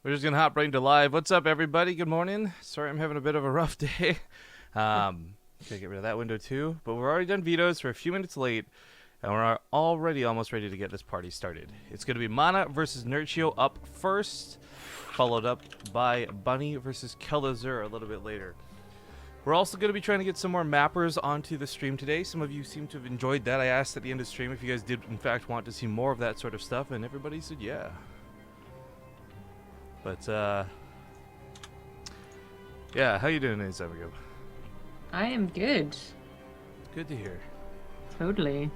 We're just gonna hop right into live. What's up, everybody? Good morning. Sorry, I'm having a bit of a rough day. Gotta get rid of that window too. But we're already done vetoes. We're a few minutes late, and we're already almost ready to get this party started. It's gonna be MaNa versus Nerchio up first, followed up by Bunny versus Kelazur a little bit later. We're also going to be trying to get some more mappers onto the stream today. Some of you seem to have enjoyed that. I asked at the end of the stream if you guys did, in fact, want to see more of that sort of stuff, and everybody said yeah. But, yeah, how you doing today, ZvP? I am good. Good to hear. Totally.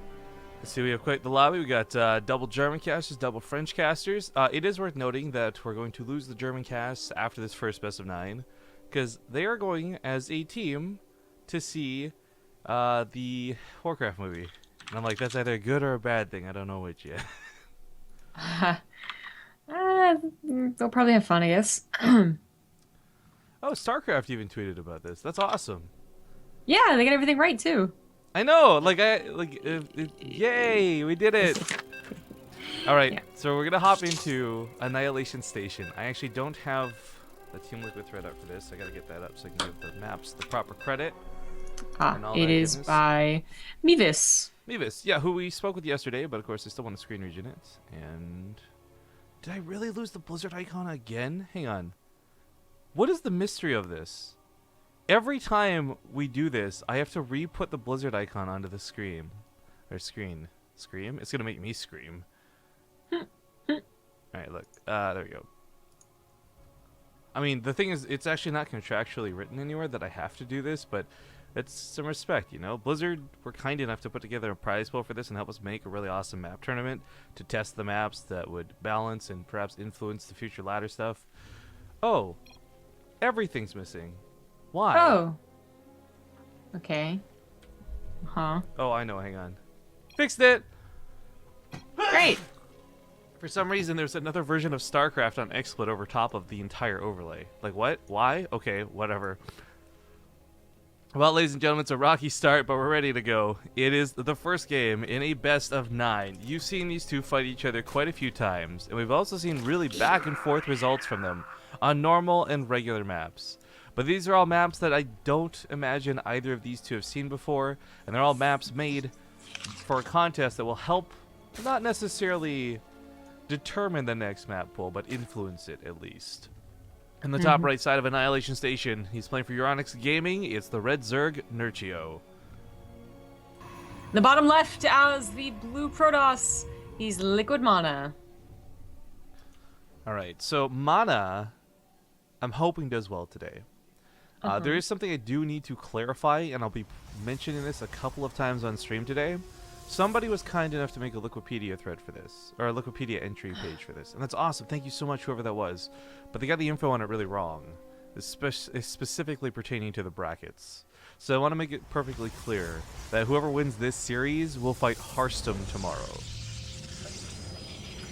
Let's see, we have quite the lobby. We got double German casters, double French casters. It is worth noting that we're going to lose the German cast after this first best of 9. Because they are going as a team to see the Warcraft movie. And I'm like, that's either a good or a bad thing. I don't know which yet. They'll probably have fun, I guess. Oh, StarCraft even tweeted about this. That's awesome. Yeah, they get everything right, too. I know. Yay, we did it. All right, yeah. So we're going to hop into Annihilation Station. I actually don't have the Team Liquid thread up for this. I gotta get that up so I can give the maps the proper credit. It is by Mevis. Mevis, yeah, who we spoke with yesterday, but of course I still want to screen region it. And did I really lose the Blizzard icon again? Hang on. What is the mystery of this? Every time we do this, I have to re-put the Blizzard icon onto the screen. Or screen. Scream? It's gonna make me scream. Alright, look. There we go. I mean, the thing is, it's actually not contractually written anywhere that I have to do this, but it's some respect, you know? Blizzard were kind enough to put together a prize pool for this and help us make a really awesome map tournament to test the maps that would balance and perhaps influence the future ladder stuff. Oh, everything's missing. Why? Oh. Okay. Huh. Oh, I know, hang on. Fixed it! Great! For some reason, there's another version of StarCraft on XSplit over top of the entire overlay. Like, what? Why? Okay, whatever. Well, ladies and gentlemen, it's a rocky start, but we're ready to go. It is the first game in a best of 9. You've seen these two fight each other quite a few times, and we've also seen really back and forth results from them on normal and regular maps. But these are all maps that I don't imagine either of these two have seen before, and they're all maps made for a contest that will help, not necessarily determine the next map pool, but influence it at least. In the top right side of Annihilation Station, he's playing for Euronix Gaming. It's the Red Zerg Nerchio. The bottom left as the blue Protoss, he's Liquid MaNa. Alright, so MaNa, I'm hoping does well today. There is something I do need to clarify, and I'll be mentioning this a couple of times on stream today. Somebody was kind enough to make a Liquipedia thread for this, or a Liquipedia entry page for this, and that's awesome. Thank you so much, whoever that was. But they got the info on it really wrong, specifically pertaining to the brackets. So I want to make it perfectly clear that whoever wins this series will fight Hearthstone tomorrow.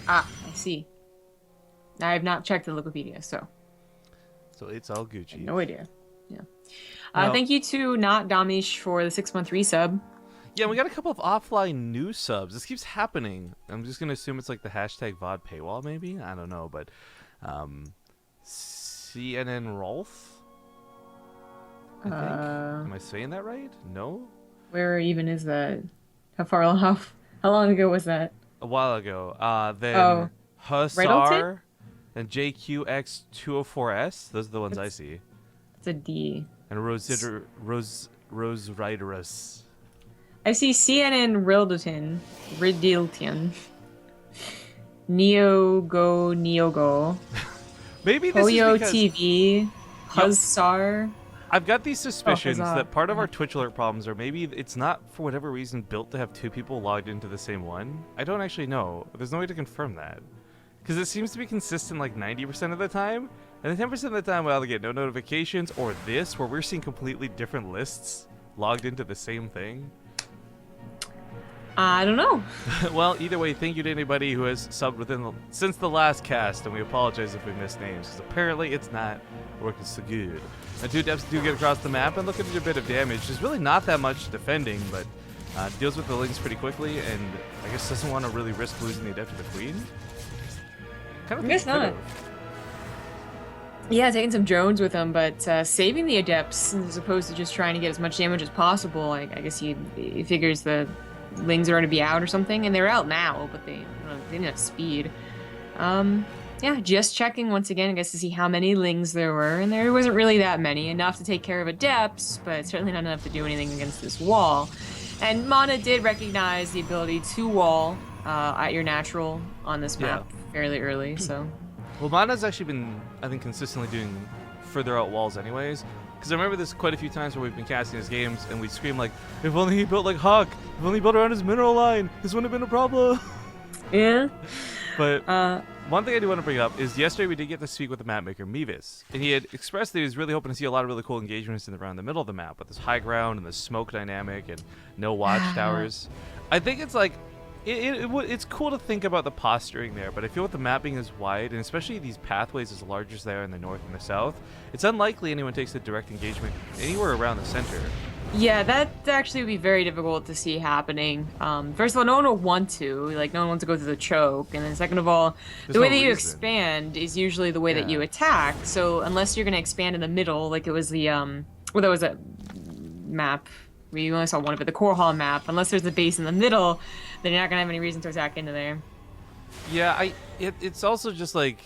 Ah, I see. I have not checked the Liquipedia, so It's all Gucci. No idea. Yeah. No. Thank you to Not Damish for the 6-month resub. Yeah, we got a couple of offline new subs. This keeps happening. I'm just gonna assume it's like the hashtag VOD paywall, maybe. I don't know, but CNN Rolf. I think. Am I saying that right? No. Where even is that? How long ago was that? A while ago. Then Hussar Riddleton? and JQX204S. Those are the ones I see. It's a D. And Rose Riderus. I see CNN Ridilton, Neogo, Maybe this Poyo is because TV, Hussar. I've got these suspicions that part of our Twitch alert problems are maybe it's not for whatever reason built to have two people logged into the same one. I don't actually know. There's no way to confirm that. Because it seems to be consistent like 90% of the time, and then 10% of the time we'll either get no notifications or this, where we're seeing completely different lists logged into the same thing. I don't know. Well, either way, thank you to anybody who has subbed since the last cast, and we apologize if we missed names, because apparently it's not working so good. Now, two depths do get across the map, and look at a bit of damage. There's really not that much defending, but deals with the links pretty quickly, and I guess doesn't want to really risk losing the Adept to the Queen. I guess not. Yeah, taking some drones with him, but saving the Adepts as opposed to just trying to get as much damage as possible. I guess he figures the Lings are going to be out or something, and they're out now, but they didn't have speed. Yeah, just checking once again, I guess, to see how many Lings there were, and there wasn't really that many. Enough to take care of Adepts, but certainly not enough to do anything against this wall. And MaNa did recognize the ability to wall at your natural on this map fairly early, so... Well, MaNa's actually been, I think, consistently doing further out walls anyways. Because I remember this quite a few times where we've been casting his games and we scream like, if only he built like Hawk, if only he built around his mineral line, this wouldn't have been a problem. Yeah. But one thing I do want to bring up is yesterday we did get to speak with the map maker, Mevis. And he had expressed that he was really hoping to see a lot of really cool engagements around the middle of the map with this high ground and the smoke dynamic and no watchtowers. I think it's like, it's cool to think about the posturing there, but I feel with the map being as wide, and especially these pathways as large as they are in the north and the south, it's unlikely anyone takes a direct engagement anywhere around the center. Yeah, that actually would be very difficult to see happening. First of all, no one will want to. Like, no one wants to go through the choke. And then second of all, the way that you expand is usually the way that you attack. So unless you're going to expand in the middle, like it was the, well, that was a map. We only saw one of it, the core hall map. Unless there's a base in the middle, then you're not going to have any reason to attack into there. Yeah, it's also just like,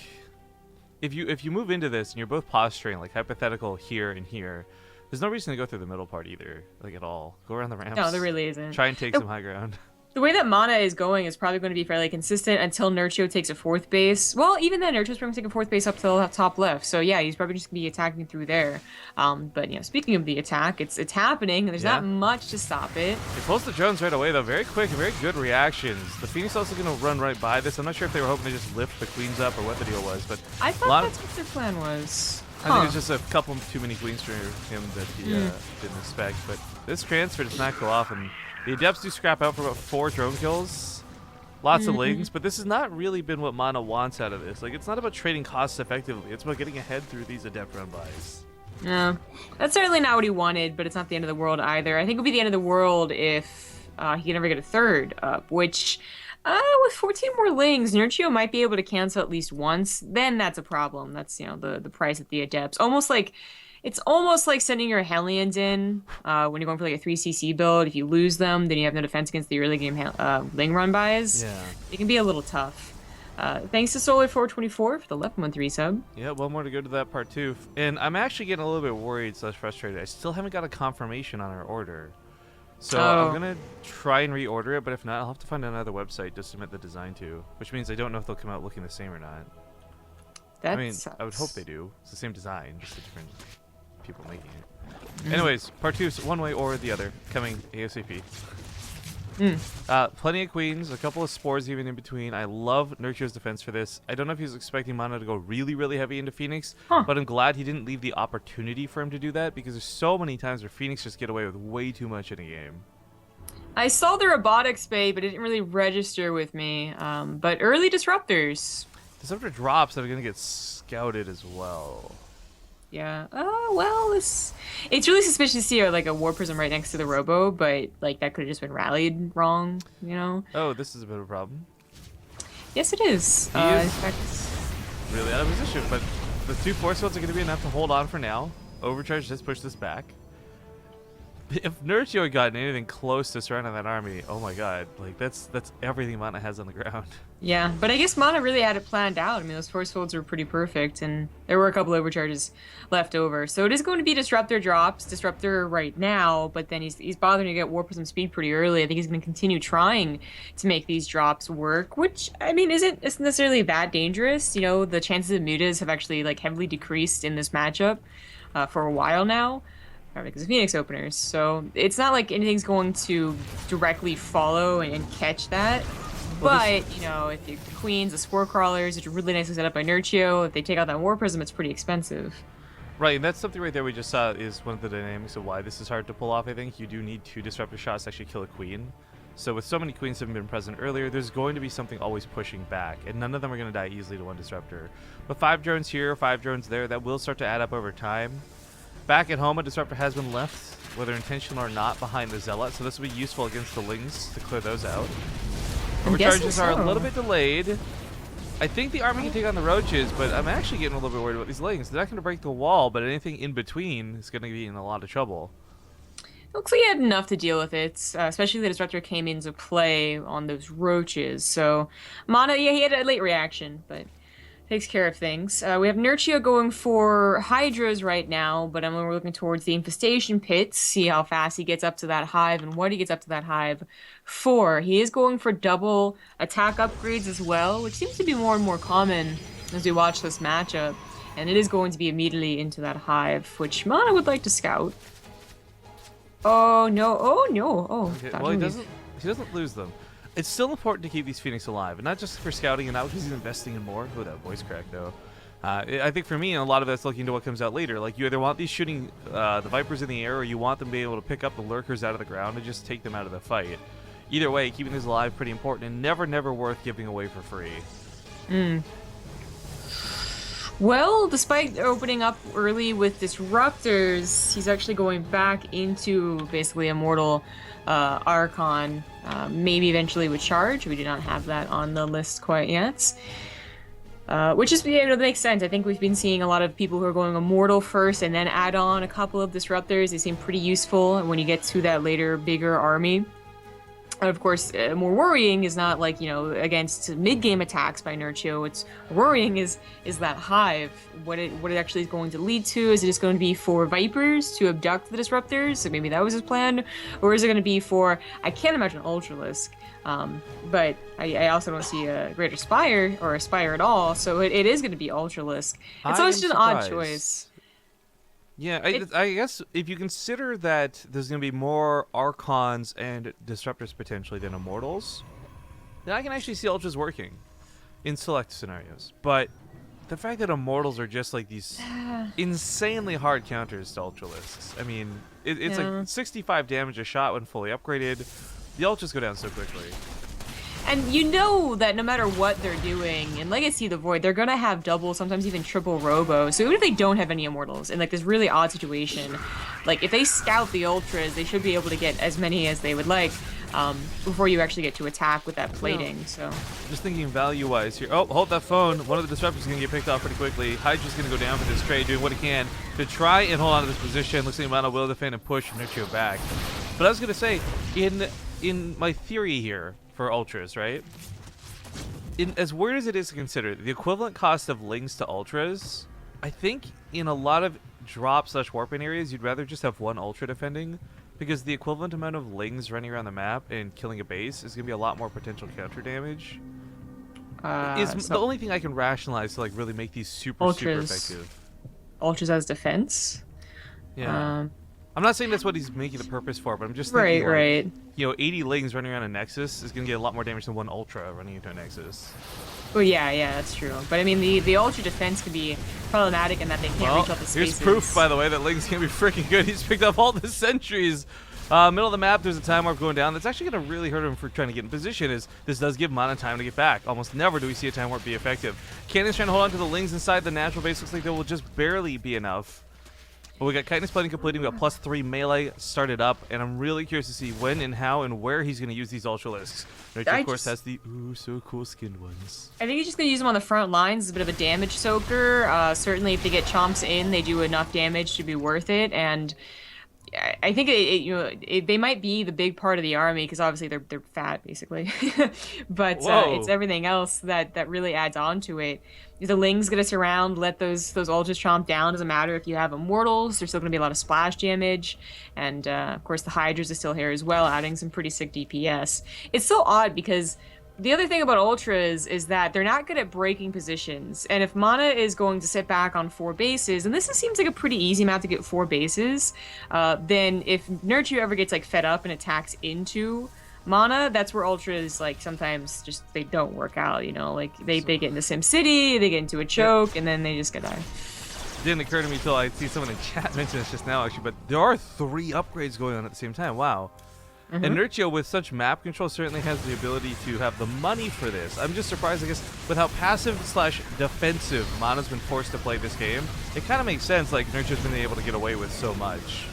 if you move into this and you're both posturing, like hypothetical here and here, there's no reason to go through the middle part either, like at all. Go around the ramps. No, there really isn't. Try and take some high ground. The way that MaNa is going is probably going to be fairly consistent until Nerchio takes a fourth base. Well, even then, Nerchio's probably taking fourth base up to the top left. So yeah, he's probably just going to be attacking through there. But you know, speaking of the attack, it's happening, and there's not much to stop it. They pulls the drones right away though. Very quick and very good reactions. The Phoenix also going to run right by this. I'm not sure if they were hoping to just lift the queens up or what the deal was, but I thought that's what their plan was. I think it's just a couple too many queens for him that he didn't expect. But this transfer does not go off, and the Adepts do scrap out for about 4 drone kills. Lots of Lings, but this has not really been what MaNa wants out of this. Like, it's not about trading costs effectively. It's about getting ahead through these Adept run-bys. Yeah, that's certainly not what he wanted, but it's not the end of the world either. I think it would be the end of the world if he can never get a third up, which... with 14 more Lings, Nerchio might be able to cancel at least once. Then that's a problem. That's, you know, the price at the Adepts. It's almost like sending your Hellions in when you're going for like a 3cc build. If you lose them, then you have no defense against the early game Ling run buys. Yeah. It can be a little tough. Thanks to Solar424 for the left 1-3 sub. Yeah, one more to go to that part too. And I'm actually getting a little bit worried / frustrated. I still haven't got a confirmation on our order. So I'm going to try and reorder it, but if not, I'll have to find another website to submit the design to, which means I don't know if they'll come out looking the same or not. That sucks. I would hope they do. It's the same design, just different people making it. Anyways, part 2 is one way or the other, coming ASAP. Plenty of queens, a couple of spores even in between. I love Nerchio's defense for this. I don't know if he was expecting MaNa to go really, really heavy into Phoenix, but I'm glad he didn't leave the opportunity for him to do that, because there's so many times where Phoenix just get away with way too much in a game. I saw the robotics bait, but it didn't really register with me. But early disruptors. Disruptor drops that are going to get scouted as well. Yeah. Well, it's really suspicious to see like a War Prism right next to the Robo, but like that could have just been rallied wrong, you know? Oh, this is a bit of a problem. Yes, it is. In fact, really out of position, but the 2 force fields are going to be enough to hold on for now. Overcharge just push this back. If Nerchio had gotten anything close to surrounding that army, oh my god, like that's everything MaNa has on the ground. Yeah, but I guess MaNa really had it planned out. I mean, those force fields were pretty perfect, and there were a couple overcharges left over. So it is going to be Disruptor drops, Disruptor right now, but then he's bothering to get War Prism speed pretty early. I think he's going to continue trying to make these drops work, which, I mean, isn't necessarily that dangerous. You know, the chances of mutas have actually like heavily decreased in this matchup for a while now. Because of Phoenix openers, so it's not like anything's going to directly follow and catch that. But you know, if the queens, the spore crawlers, which are really nicely set up by Nerchio, if they take out that War Prism, it's pretty expensive. Right, and that's something right there we just saw is one of the dynamics of why this is hard to pull off. I think you do need 2 disruptor shots to actually kill a queen. So with so many queens having been present earlier, there's going to be something always pushing back, and none of them are going to die easily to 1 disruptor. But 5 drones here, 5 drones there, that will start to add up over time. Back at home, a disruptor has been left, whether intentional or not, behind the Zealot, so this will be useful against the Lings to clear those out. Overcharges are a little bit delayed. I think the army can take on the roaches, but I'm actually getting a little bit worried about these lings. They're not going to break the wall, but anything in between is going to be in a lot of trouble. Looks like he had enough to deal with it, especially the Disruptor came into play on those roaches. So, MaNa, yeah, he had a late reaction, but takes care of things. We have Nerchio going for Hydras right now, but we're looking towards the Infestation Pits, see how fast he gets up to that hive and what he gets up to that hive for. He is going for double attack upgrades as well, which seems to be more and more common as we watch this matchup. And it is going to be immediately into that hive, which MaNa would like to scout. Oh no! Oh no! Oh, okay, well, he doesn't lose them. It's still important to keep these Phoenix alive, and not just for scouting and not because he's investing in more. Oh, that voice crack though. I think for me, a lot of that's looking to what comes out later. Like you either want these shooting the Vipers in the air, or you want them to be able to pick up the Lurkers out of the ground and just take them out of the fight. Either way, keeping these alive pretty important and never worth giving away for free. Well, despite opening up early with Disruptors, he's actually going back into basically Immortal Archon, maybe eventually with Charge. We do not have that on the list quite yet. Which is, that makes sense. I think we've been seeing a lot of people who are going Immortal first and then add on a couple of Disruptors. They seem pretty useful when you get to that later, bigger army. And of course, more worrying is not like, against mid-game attacks by Nerchio. What's worrying is that hive, what it actually is going to lead to. Is it just going to be for Vipers to abduct the Disruptors? So maybe that was his plan. Or is it going to be for, I can't imagine Ultralisk. But I also don't see a Greater Spire or a Spire at all. So it is going to be Ultralisk. It's always just an odd choice. Yeah, I guess if you consider that there's going to be more Archons and Disruptors potentially than Immortals, then I can actually see Ultras working in select scenarios. But the fact that Immortals are just like these insanely hard counters to Ultralisks. I mean, it's like 65 damage a shot when fully upgraded. The Ultras go down so quickly. And you know that no matter what they're doing, in Legacy of the Void, they're going to have double, sometimes even triple Robo. So even if they don't have any Immortals, in like this really odd situation, like if they scout the Ultras, they should be able to get as many as they would like before you actually get to attack with that plating. So just thinking value-wise here. Oh, hold that phone. One of the Disruptors is going to get picked off pretty quickly. Hydra's going to go down for this trade, doing what he can to try and hold on to this position. Looks like MaNa will defend and push Nerchio back. But I was going to say, in my theory here, for Ultras, right? As weird as it is to consider, the equivalent cost of Lings to Ultras, I think in a lot of drop/warping areas, you'd rather just have one Ultra defending, because the equivalent amount of Lings running around the map and killing a base is going to be a lot more potential counter damage. Is the only thing I can rationalize to like really make these super effective. Ultras as defense? Yeah. I'm not saying that's what he's making the purpose for, but I'm just thinking, right. 80 Lings running around a Nexus is going to get a lot more damage than one Ultra running into a Nexus. Well, yeah, that's true. But I mean, the Ultra defense can be problematic in that they can't reach out the spaces. Here's proof, by the way, that Lings can be freaking good. He's picked up all the sentries. Middle of the map, there's a time warp going down. That's actually going to really hurt him for trying to get in position, as this does give MaNa time to get back. Almost never do we see a time warp be effective. Cannon's trying to hold on to the Lings inside the natural base. Looks like there will just barely be enough. But we got Chitinous Plating completing, we got +3 melee started up, and I'm really curious to see when and how and where he's going to use these Ultralisks. Nerchio, of course, has the so cool skinned ones. I think he's just going to use them on the front lines as a bit of a damage soaker. Certainly, if they get chomps in, they do enough damage to be worth it, and I think they might be the big part of the army because obviously they're fat basically, but it's everything else that really adds on to it. The Ling's gonna surround, let those Ultras chomp down. Doesn't matter if you have Immortals. There's still gonna be a lot of splash damage, and of course the Hydras is still here as well, adding some pretty sick DPS. It's so odd because the other thing about Ultras is that they're not good at breaking positions, and if MaNa is going to sit back on 4 bases, and this seems like a pretty easy map to get 4 bases, then if Nerchio ever gets like fed up and attacks into MaNa, that's where Ultras like sometimes just they don't work out, like they get into SimCity, they get into a choke, and then they just die. Didn't occur to me until I see someone in chat mention this just now actually, but there are 3 upgrades going on at the same time. Wow. And Nerchio, with such map control, certainly has the ability to have the money for this. I'm just surprised, I guess, with how passive/defensive MaNa's been forced to play this game. It kind of makes sense, like, Nerchio's been able to get away with so much.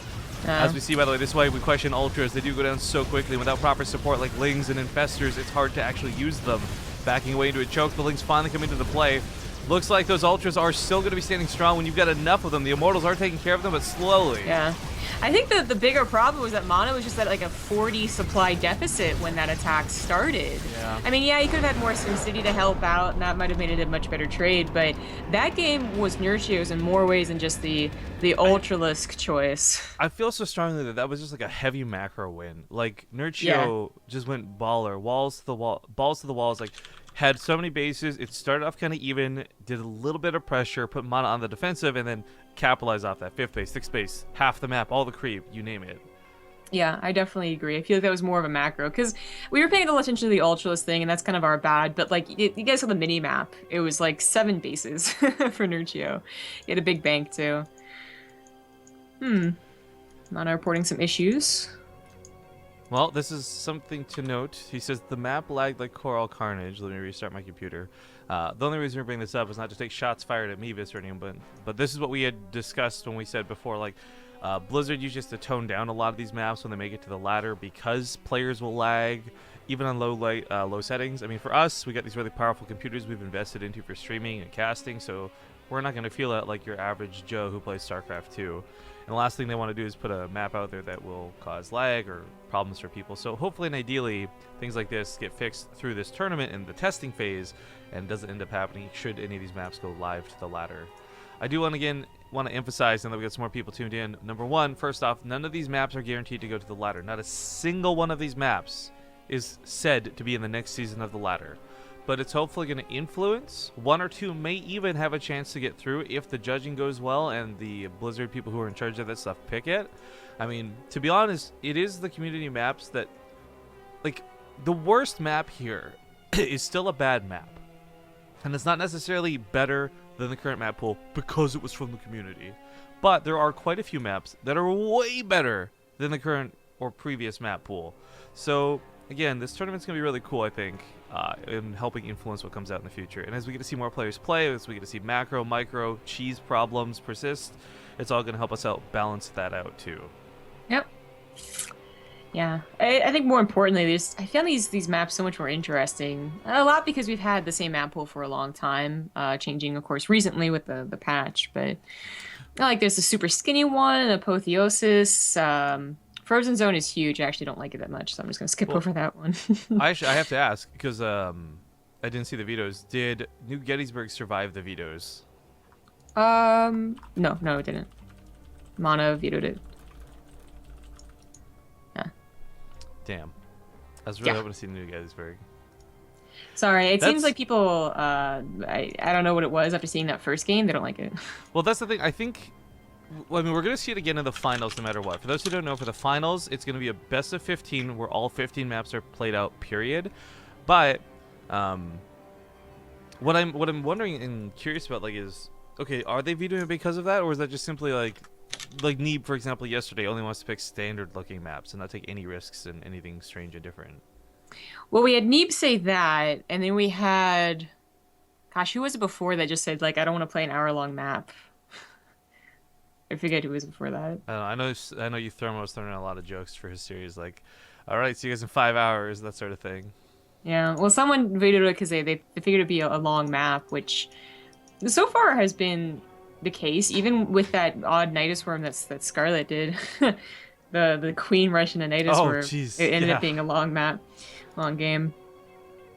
As we see, by the way, this way we question Ultras. They do go down so quickly. Without proper support like Lings and Infestors, it's hard to actually use them Backing away into a choke. The Link's finally coming into the play. Looks like those Ultras are still going to be standing strong when you've got enough of them. The Immortals are taking care of them, but slowly. Yeah. I think the bigger problem was that MaNa was just at like a 40 supply deficit when that attack started. Yeah. I mean, yeah, he could have had more SimCity to help out, and that might have made it a much better trade, but that game was Nerchio's in more ways than just the Ultralisk choice. I feel so strongly that that was just like a heavy macro win. Like, Nerchio just went baller. Balls to the walls, like, had so many bases. It started off kind of even, did a little bit of pressure, put MaNa on the defensive, and then capitalized off that 5th base, 6th base, half the map, all the creep, you name it. Yeah, I definitely agree. I feel like that was more of a macro, because we were paying a little attention to the Ultralist thing, and that's kind of our bad, but like, you guys saw the mini-map. It was like 7 bases for Nerchio. He had a big bank, too. MaNa reporting some issues. Well, this is something to note. He says the map lagged like Coral Carnage. Let me restart my computer. The only reason we're bringing this up is not to take shots fired at me, Viscernium, but this is what we had discussed when we said before, like, Blizzard used just to tone down a lot of these maps when they make it to the ladder because players will lag, even on low settings. I mean, for us, we got these really powerful computers we've invested into for streaming and casting, so we're not going to feel it like your average Joe who plays StarCraft 2. And the last thing they want to do is put a map out there that will cause lag or problems for people. So hopefully and ideally, things like this get fixed through this tournament in the testing phase and doesn't end up happening should any of these maps go live to the ladder. I do want to emphasize, now that we got some more people tuned in, number one, first off, none of these maps are guaranteed to go to the ladder. Not a single one of these maps is said to be in the next season of the ladder. But it's hopefully going to influence. 1 or 2 may even have a chance to get through if the judging goes well and the Blizzard people who are in charge of that stuff pick it. I mean, to be honest, it is the community maps that, like, the worst map here is still a bad map. And it's not necessarily better than the current map pool because it was from the community. But there are quite a few maps that are way better than the current or previous map pool. So, again, this tournament's going to be really cool, I think. In helping influence what comes out in the future. And as we get to see more players play, as we get to see macro, micro, cheese problems persist, it's all going to help us out balance that out too. Yep. Yeah. I think more importantly, I found these maps so much more interesting. A lot because we've had the same map pool for a long time, changing, of course, recently with the patch. But like there's a super skinny one, Apotheosis, Frozen Zone is huge. I actually don't like it that much, so I'm just going to skip over that one. I have to ask, because I didn't see the vetoes. Did New Gettysburg survive the vetoes? No, it didn't. MaNa vetoed it. Yeah. Damn. I was really hoping to see New Gettysburg. Sorry, it seems like people, I don't know what it was after seeing that first game. They don't like it. Well, that's the thing. I think... Well, I mean, we're going to see it again in the finals no matter what. For those who don't know, for the finals, it's going to be a best of 15 where all 15 maps are played out, period. But what I'm wondering and curious about, like, is, okay, are they vetoing it because of that? Or is that just simply, like Neeb, for example, yesterday only wants to pick standard-looking maps and not take any risks in anything strange and different? Well, we had Neeb say that, and then we had... Gosh, who was it before that just said, like, I don't want to play an hour-long map? I forget who was before that. I know Euthermo was throwing out a lot of jokes for his series, like, all right, see you guys in 5 hours, that sort of thing. Yeah, well, someone vetoed it because they figured it'd be a long map, which so far has been the case, even with that odd Nidus Worm that Scarlet did. the Queen Rush and the Nidus Worm. It ended up being a long map, long game.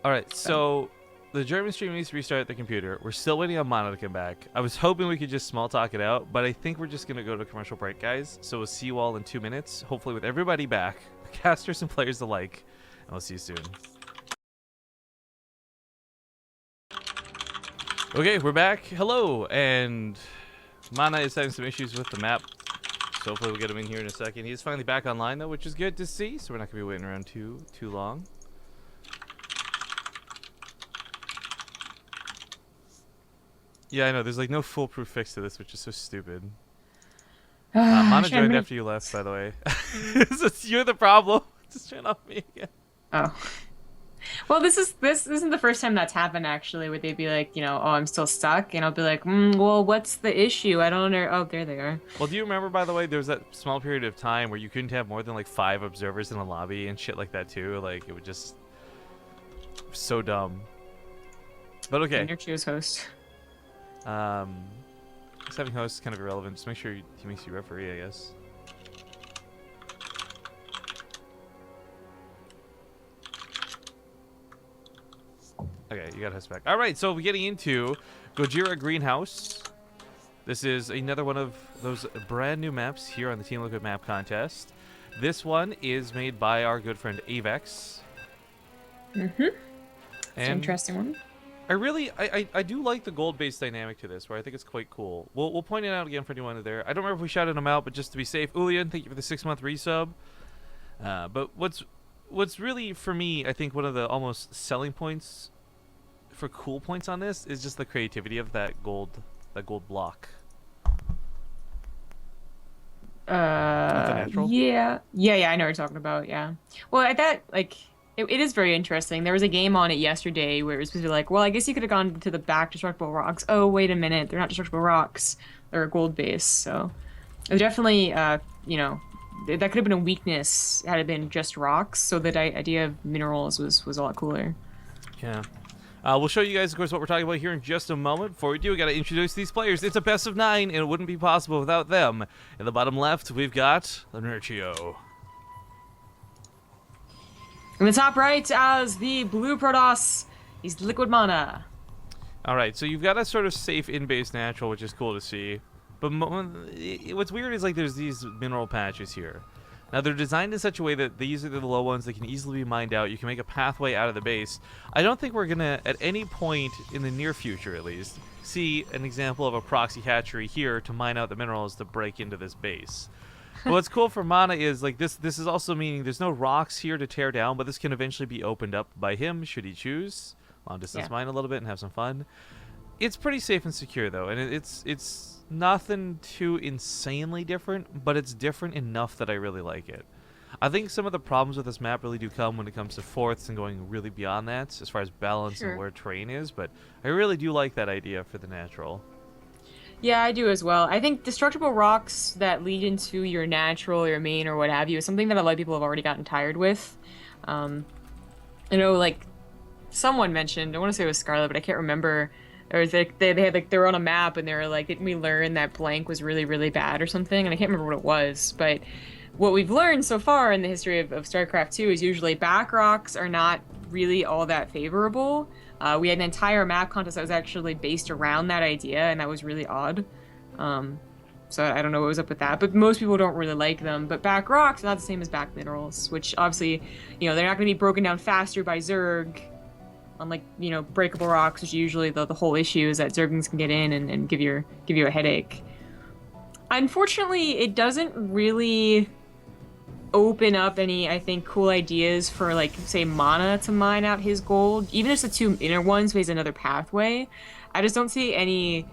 All right, so the German stream needs to restart the computer. We're still waiting on MaNa to come back. I was hoping we could just small talk it out, but I think we're just going to go to a commercial break, guys. So we'll see you all in 2 minutes, hopefully with everybody back, casters and players alike, and we'll see you soon. Okay, we're back. Hello, and MaNa is having some issues with the map, so hopefully we'll get him in here in a second. He's finally back online, though, which is good to see, so we're not going to be waiting around too long. Yeah, I know. There's like no foolproof fix to this, which is so stupid. MaNa joined after you left, by the way. You're the problem. Just turn off me again. Oh. Well, this isn't the first time that's happened, actually, where they'd be like, you know, oh, I'm still stuck. And I'll be like, well, what's the issue? I don't know. Oh, there they are. Well, do you remember, by the way, there was that small period of time where you couldn't have more than like 5 observers in a lobby and shit like that, too? Like, it would just... so dumb. But okay. Nerchio's host. Just having host is kind of irrelevant. Just make sure he makes you referee, I guess. Okay, you got host back. All right, so we're getting into Gojira Greenhouse. This is another one of those brand new maps here on the Team Liquid map contest. This one is made by our good friend Avex. Mm-hmm. It's an interesting one. I do like the gold-based dynamic to this, where I think it's quite cool. We'll point it out again for anyone there. I don't remember if we shouted them out, but just to be safe, Ulian, thank you for the 6-month resub. But what's really, for me, I think one of the almost selling points for cool points on this is just the creativity of that gold block. Yeah, I know what you're talking about. Yeah. Well, at that, like, it is very interesting. There was a game on it yesterday where it was supposed to be like, well, I guess you could have gone to the back destructible rocks. Oh, wait a minute, they're not destructible rocks. They're a gold base. So, it definitely, you know, that could have been a weakness had it been just rocks. So the idea of minerals was a lot cooler. Yeah. We'll show you guys, of course, what we're talking about here in just a moment. Before we do, we got to introduce these players. It's a best of 9, and it wouldn't be possible without them. In the bottom left, we've got the Nerchio. In the top right, as the blue Protoss, he's Liquid MaNa. All right, so you've got a sort of safe in-base natural, which is cool to see. But what's weird is, like, there's these mineral patches here. Now, they're designed in such a way that these are the low ones that can easily be mined out. You can make a pathway out of the base. I don't think we're going to, at any point in the near future at least, see an example of a proxy hatchery here to mine out the minerals to break into this base. But what's cool for MaNa is, like, this is also meaning there's no rocks here to tear down, but this can eventually be opened up by him, should he choose. Long distance mine a little bit and have some fun. It's pretty safe and secure, though, and it's nothing too insanely different, but it's different enough that I really like it. I think some of the problems with this map really do come when it comes to fourths and going really beyond that, as far as balance and where terrain is, but I really do like that idea for the natural. Yeah, I do as well. I think destructible rocks that lead into your natural, your main, or what have you is something that a lot of people have already gotten tired with. You know, like, someone mentioned, I want to say it was Scarlet, but I can't remember. Or like they had like they were on a map and they were like, didn't we learn that blank was really, really bad or something? And I can't remember what it was, but what we've learned so far in the history of StarCraft 2 is usually back rocks are not really all that favorable. We had an entire map contest that was actually based around that idea, and that was really odd. So I don't know what was up with that, but most people don't really like them. But back rocks are not the same as back minerals, which obviously, you know, they're not going to be broken down faster by Zerg. Unlike, you know, breakable rocks, which usually the whole issue is that Zerglings can get in and give you a headache. Unfortunately, it doesn't really open up any, I think, cool ideas for, like, say, MaNa to mine out his gold. Even if it's the two inner ones, so he has another pathway. I just don't see any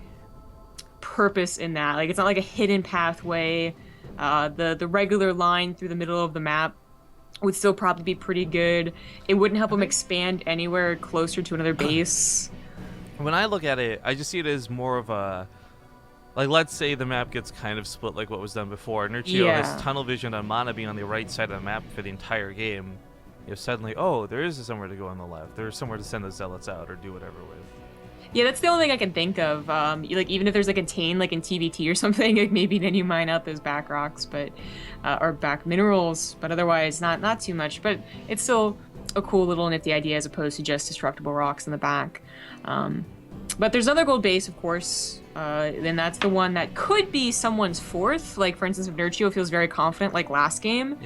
purpose in that. Like, it's not like a hidden pathway. The regular line through the middle of the map would still probably be pretty good. It wouldn't help him expand anywhere closer to another base. When I look at it, I just see it as more of a, like, let's say the map gets kind of split like what was done before. Nerchio has tunnel vision on MaNa being on the right side of the map for the entire game. You know, suddenly, oh, there is somewhere to go on the left. There's somewhere to send the zealots out or do whatever with. Yeah, that's the only thing I can think of. Like, even if there's a contain, like in TVT or something, like maybe then you mine out those back rocks, but or back minerals. But otherwise, not too much. But it's still a cool little nifty idea as opposed to just destructible rocks in the back. But there's another gold base, of course. Then that's the one that could be someone's fourth. Like, for instance, if Nerchio feels very confident, like last game,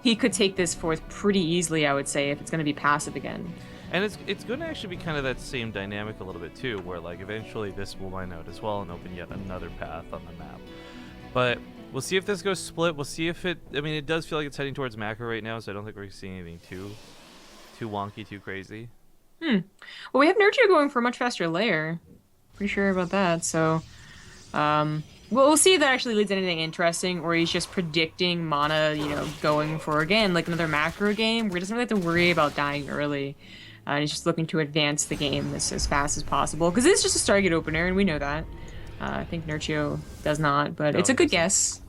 he could take this fourth pretty easily, I would say, if it's going to be passive again. And it's going to actually be kind of that same dynamic a little bit too, where like eventually this will mine out as well and open yet another path on the map. But we'll see if this goes split. We'll see if it. I mean, it does feel like it's heading towards macro right now, so I don't think we're seeing anything too wonky, too crazy. Well, we have Nerchio going for a much faster layer. Pretty sure about that. So, we'll see if that actually leads to anything interesting, or he's just predicting MaNa, you know, going for again like another macro game where he doesn't really have to worry about dying early. And he's just looking to advance the game as fast as possible. Because it's just a Stargate opener, and we know that. I think Nerchio does not, but it's a good guess.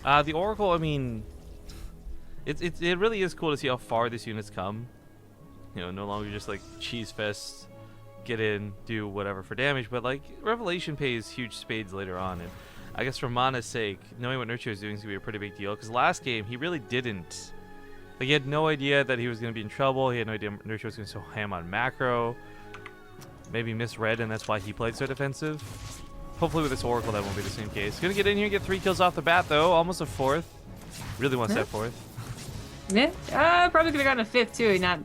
The Oracle, I mean, it really is cool to see how far this unit's come. You know, no longer just like cheese fest get in, do whatever for damage. But like Revelation pays huge spades later on, and I guess for MaNa's sake, knowing what Nerchio is doing is gonna be a pretty big deal. Because last game he really didn't. Like he had no idea that he was gonna be in trouble. He had no idea Nerchio was gonna so ham on macro. Maybe misread, and that's why he played so defensive. Hopefully with this Oracle that won't be the same case. Gonna get in here and get 3 kills off the bat though. Almost a 4th. Really wants that 4th. Yeah, probably could have gotten a 5th too, not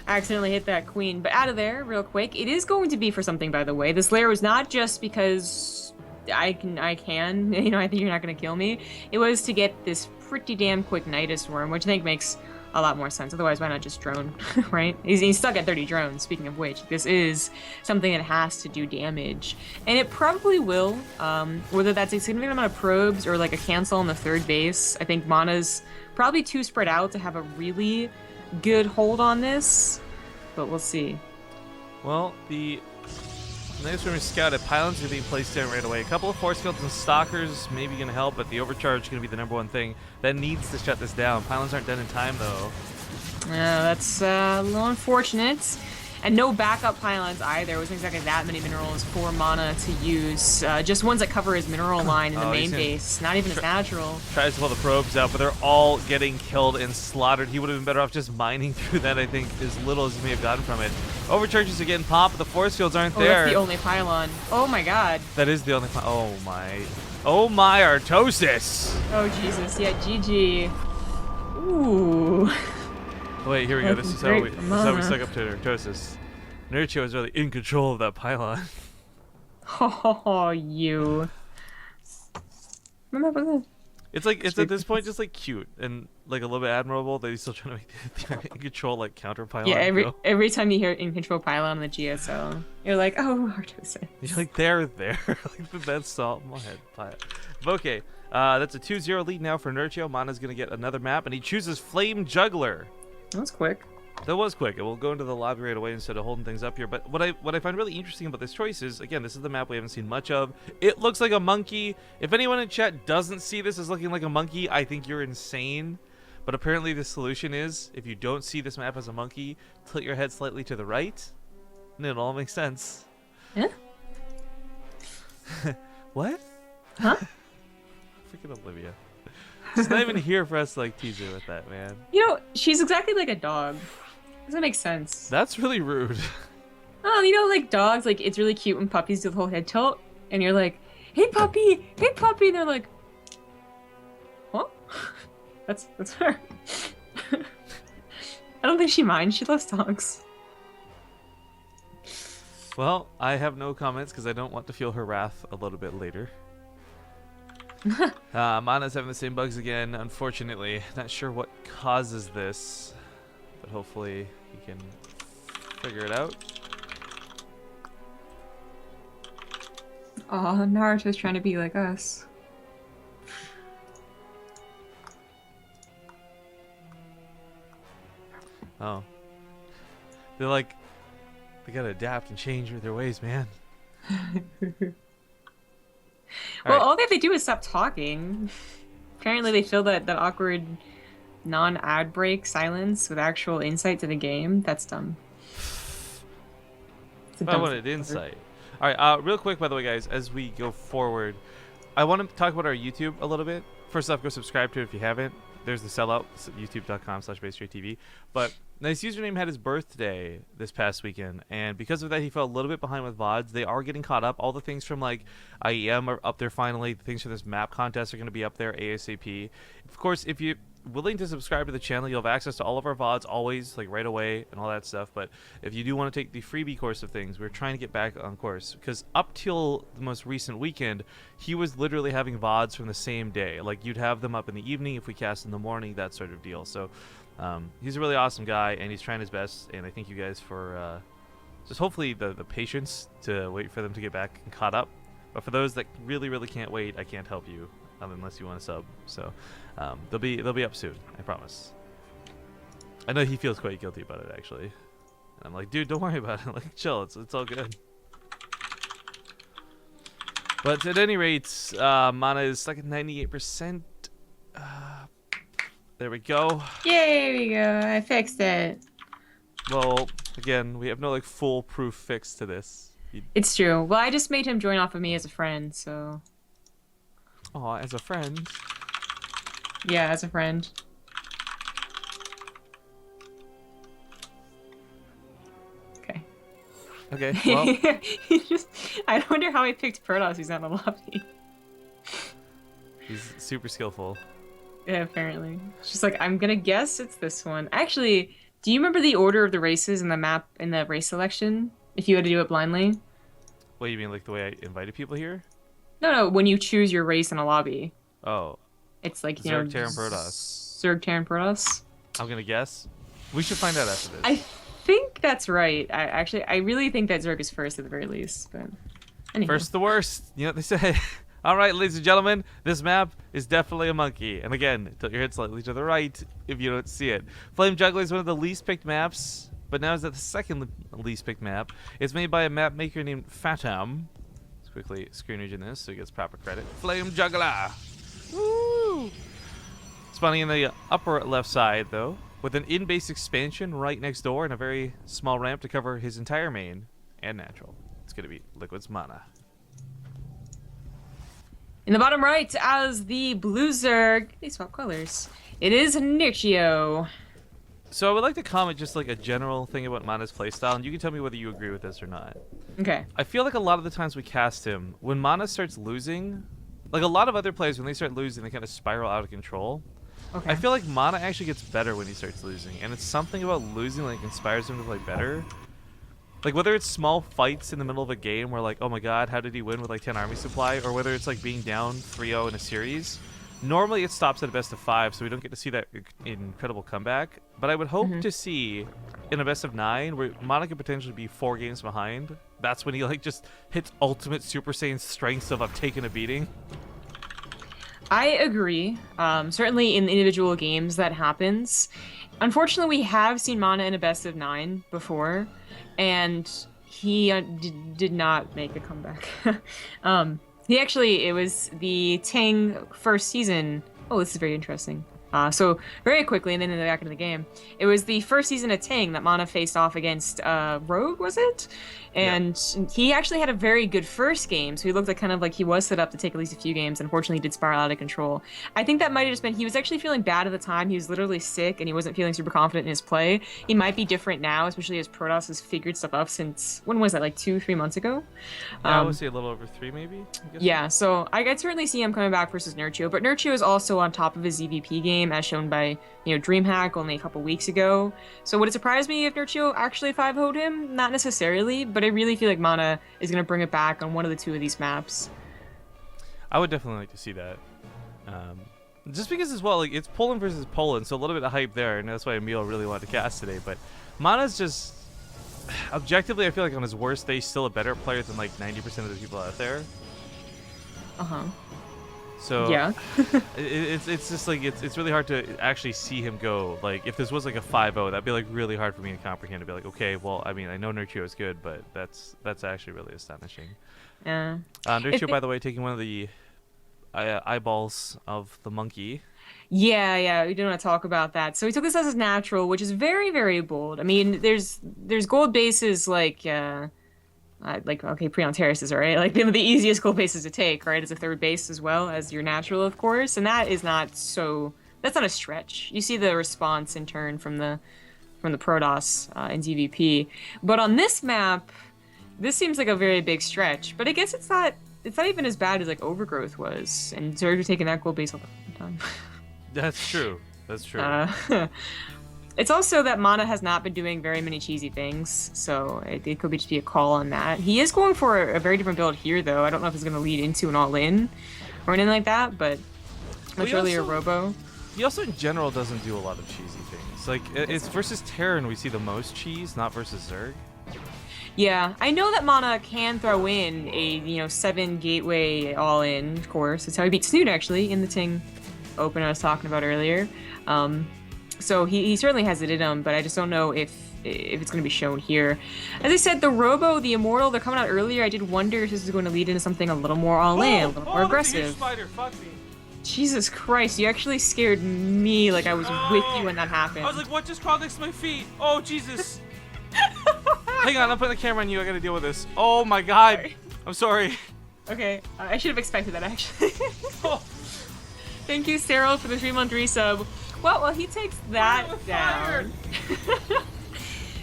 accidentally hit that queen. But out of there, real quick, it is going to be for something, by the way. This lair was not just because I can, you know, I think you're not gonna kill me. It was to get this pretty damn quick Nidus Worm, which I think makes a lot more sense. Otherwise, why not just drone, right? He's stuck at 30 drones, speaking of which. This is something that has to do damage. And it probably will, whether that's a significant amount of probes or like a cancel on the 3rd base. I think MaNa's probably too spread out to have a really good hold on this, but we'll see. Well, the Nidus Worm is scouted. Pylons are being placed down right away. A couple of force fields and stalkers maybe going to help, but the overcharge is going to be the #1 thing that needs to shut this down. Pylons aren't done in time, though. Yeah, that's a little unfortunate. And no backup pylons either. There wasn't exactly that many minerals for MaNa to use. Just ones that cover his mineral line in the main base. Not even his natural. Tries to pull the probes out, but they're all getting killed and slaughtered. He would have been better off just mining through that, I think, as little as he may have gotten from it. Overcharges are getting popped, but the force fields aren't there. That's the only pylon. Oh my god. That is the only pylon. Oh my. Oh my Artosis. Oh Jesus. Yeah, GG. Ooh. Wait, here we go. This is how we suck up to Nerchio. Nerchio is really in control of that pylon. Oh, you. Remember that? It's like it's at this point just like cute and like a little bit admirable that he's still trying to make the in control like counter pylon. Yeah, every time you hear in control pylon on the GSL, you're like, oh, Artosis. You're like there, like the best salt in my head. But okay, that's a 2-0 lead now for Nerchio. MaNa's gonna get another map, and he chooses Flame Juggler. That was quick. That was quick. It will go into the lobby right away instead of holding things up here. But what I find really interesting about this choice is, again, this is the map we haven't seen much of. It looks like a monkey. If anyone in chat doesn't see this as looking like a monkey, I think you're insane. But apparently the solution is, if you don't see this map as a monkey, tilt your head slightly to the right, and it'll all make sense. Yeah? What? Huh? Freaking Olivia. She's not even here for us to like tease her with that, man. You know, she's exactly like a dog. Does that make sense? That's really rude. Oh, you know, like dogs, like it's really cute when puppies do the whole head tilt, and you're like, hey puppy, and they're like, what? That's her. I don't think she minds. She loves dogs. Well, I have no comments because I don't want to feel her wrath a little bit later. MaNa's having the same bugs again, unfortunately. Not sure what causes this, but hopefully he can figure it out. Oh, Naruto's trying to be like us. Oh. They're like, they gotta adapt and change their ways, man. Well, all they have to do is stop talking. Apparently they fill that awkward non-ad break silence with actual insight to the game. That's dumb. I wanted insight. Alright, real quick, by the way, guys, as we go forward, I want to talk about our YouTube a little bit. First off, go subscribe to it if you haven't. There's the sellout, youtube.com/BaseTradeTV. But this username had his birthday this past weekend, and because of that, he fell a little bit behind with VODs. They are getting caught up. All the things from like IEM are up there finally. The things for this map contest are going to be up there ASAP. Of course, if you're willing to subscribe to the channel, you'll have access to all of our VODs always, like right away and all that stuff. But if you do want to take the freebie course of things, we're trying to get back on course, because up till the most recent weekend, he was literally having VODs from the same day. Like you'd have them up in the evening if we cast in the morning, that sort of deal. So he's a really awesome guy, and he's trying his best, and I thank you guys for just hopefully the patience to wait for them to get back and caught up. But for those that really can't wait, I can't help you unless you want to sub. So they'll be up soon, I promise. I know he feels quite guilty about it, actually, and I'm like, dude, don't worry about it. Like, chill, it's all good. But at any rate, MaNa is stuck at 98%. There we go. Yay, there we go. I fixed it. Well, Again, we have no like foolproof fix to this. It's true. Well, I just made him join off of me as a friend, so. Aw, as a friend. Yeah, as a friend. Okay. Okay, well. I wonder how he picked Protoss who's not in the lobby. He's super skillful. Yeah, apparently. It's just like, I'm gonna guess it's this one. Actually, do you remember the order of the races in the map, in the race selection? If you had to do it blindly? What, you mean like the way I invited people here? No, when you choose your race in a lobby. Oh. It's like, Zerg, Terran, Protoss. Zerg, Terran, Protoss. I'm gonna guess. We should find out after this. I think that's right. I really think that Zerg is first at the very least, but anyway. First the worst. You know what they say. All right, ladies and gentlemen, this map is definitely a monkey. And again, tilt your head slightly to the right if you don't see it. Flame Juggler is one of the least picked maps, but now is at the second least picked map. It's made by a map maker named Fatam. Let's quickly screen region this so he gets proper credit. Flame Juggler! Woo! Spawning in the upper left side, though, with an in-base expansion right next door and a very small ramp to cover his entire main and natural. It's going to be Liquid's MaNa. In the bottom right, as the blue Zerg, they swap colors. It is Nerchio. So I would like to comment just like a general thing about MaNa's playstyle, and you can tell me whether you agree with this or not. Okay. I feel like a lot of the times we cast him, when MaNa starts losing, like a lot of other players, when they start losing, they kind of spiral out of control. Okay. I feel like MaNa actually gets better when he starts losing, and it's something about losing like inspires him to play better. Like whether it's small fights in the middle of a game where like, oh my god, how did he win with like 10 army supply, or whether it's like being down 3-0 in a series. Normally it stops at a best of 5, so we don't get to see that incredible comeback. But I would hope to see in a best of 9 where MaNa could potentially be 4 games behind. That's when he like just hits ultimate Super Saiyan strengths of I've taken a beating. I agree. Certainly in individual games that happens. Unfortunately, we have seen MaNa in a best of 9 before, and he did not make a comeback. It was the Ting first season. Oh, this is very interesting. So very quickly, and then back into the game, it was the first season of Ting that MaNa faced off against Rogue, was it? And he actually had a very good first game, so he looked like kind of like he was set up to take at least a few games. Unfortunately, he did spiral out of control. I think that might have just been he was actually feeling bad at the time. He was literally sick, and he wasn't feeling super confident in his play. He might be different now, especially as Protoss has figured stuff up since, when was that, like 2-3 months ago? Yeah, I would say a little over 3 maybe. Yeah, so I could certainly see him coming back versus Nerchio, but Nerchio is also on top of his ZvP game, as shown by, DreamHack only a couple weeks ago. So would it surprise me if Nerchio actually 5-0'd him? Not necessarily, but I really feel like MaNa is going to bring it back on one of the 2 of these maps. I would definitely like to see that. Just because as well, like it's Poland versus Poland, so a little bit of hype there, and that's why Emil really wanted to cast today. But MaNa's just, objectively, I feel like on his worst day, still a better player than like 90% of the people out there. Uh-huh. So yeah, it's just like it's really hard to actually see him go. Like if this was like a 5-0, that'd be like really hard for me to comprehend. To be like, okay, well, I mean, I know Nerchio is good, but that's actually really astonishing. Yeah. Nerchio, by the way, taking one of the eyeballs of the monkey. Yeah, we do want to talk about that. So he took this as his natural, which is very, very bold. I mean, there's gold bases like okay, Preon Terraces, right? Like the easiest gold bases to take, right? As a third base as well as your natural, of course. And that is not so, that's not a stretch. You see the response in turn from the Protoss in ZvP. But on this map, this seems like a very big stretch. But I guess it's not even as bad as like Overgrowth was. And Zerg are taking that gold base all the time. That's true. That's true. It's also that MaNa has not been doing very many cheesy things, so it could just be a call on that. He is going for a very different build here, though. I don't know if it's going to lead into an all-in or anything like that, but much earlier Robo. He also, in general, doesn't do a lot of cheesy things. Like, it's versus Terran we see the most cheese, not versus Zerg. Yeah, I know that MaNa can throw in a 7 gateway all-in, of course. That's how he beat Snoot, actually, in the Ting Open I was talking about earlier. So he certainly has it in him, but I just don't know if it's going to be shown here. As I said, the Robo, the Immortal, they're coming out earlier. I did wonder if this is going to lead into something a little more all-in, a little more aggressive. Spider. Fuck me. Jesus Christ, you actually scared me like I was with you when that happened. I was like, what just crawled next to my feet? Oh, Jesus. Hang on, I'm putting the camera on you. I gotta deal with this. Oh my god. Sorry. I'm sorry. Okay, I should have expected that actually. Oh. Thank you, Cyril, for the 3-month resub. Well, while he takes that down.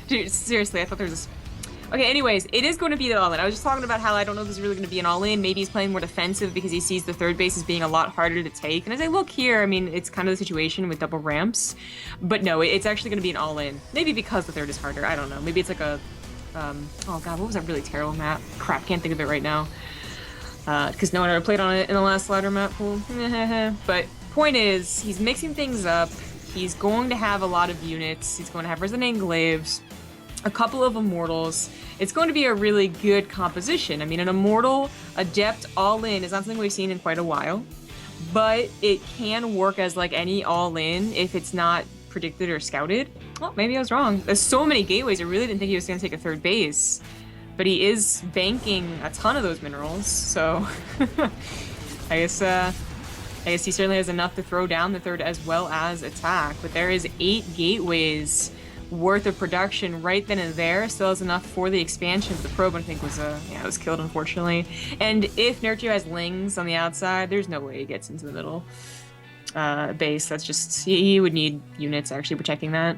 Dude, seriously, I thought there was a... Okay, anyways, it is going to be the all-in. I was just talking about how I don't know if this is really going to be an all-in. Maybe he's playing more defensive because he sees the third base as being a lot harder to take. And as I look here, I mean, it's kind of the situation with double ramps. But no, it's actually going to be an all-in. Maybe because the third is harder. I don't know. Maybe it's like a... oh god, what was that really terrible map? Crap, can't think of it right now. Because no one ever played on it in the last ladder map pool. But point is, he's mixing things up. He's going to have a lot of units. He's going to have Resident Glaives, a couple of Immortals. It's going to be a really good composition. I mean, an Immortal Adept all-in is not something we've seen in quite a while, but it can work as like any all-in if it's not predicted or scouted. Well, maybe I was wrong. There's so many gateways, I really didn't think he was going to take a third base. But he is banking a ton of those minerals, so I guess he certainly has enough to throw down the third as well as attack. But there is 8 gateways worth of production right then and there. Still has enough for the expansion. The probe, I think, was it was killed, unfortunately. And if Nerchio has Lings on the outside, there's no way he gets into the middle base. That's just... he would need units actually protecting that.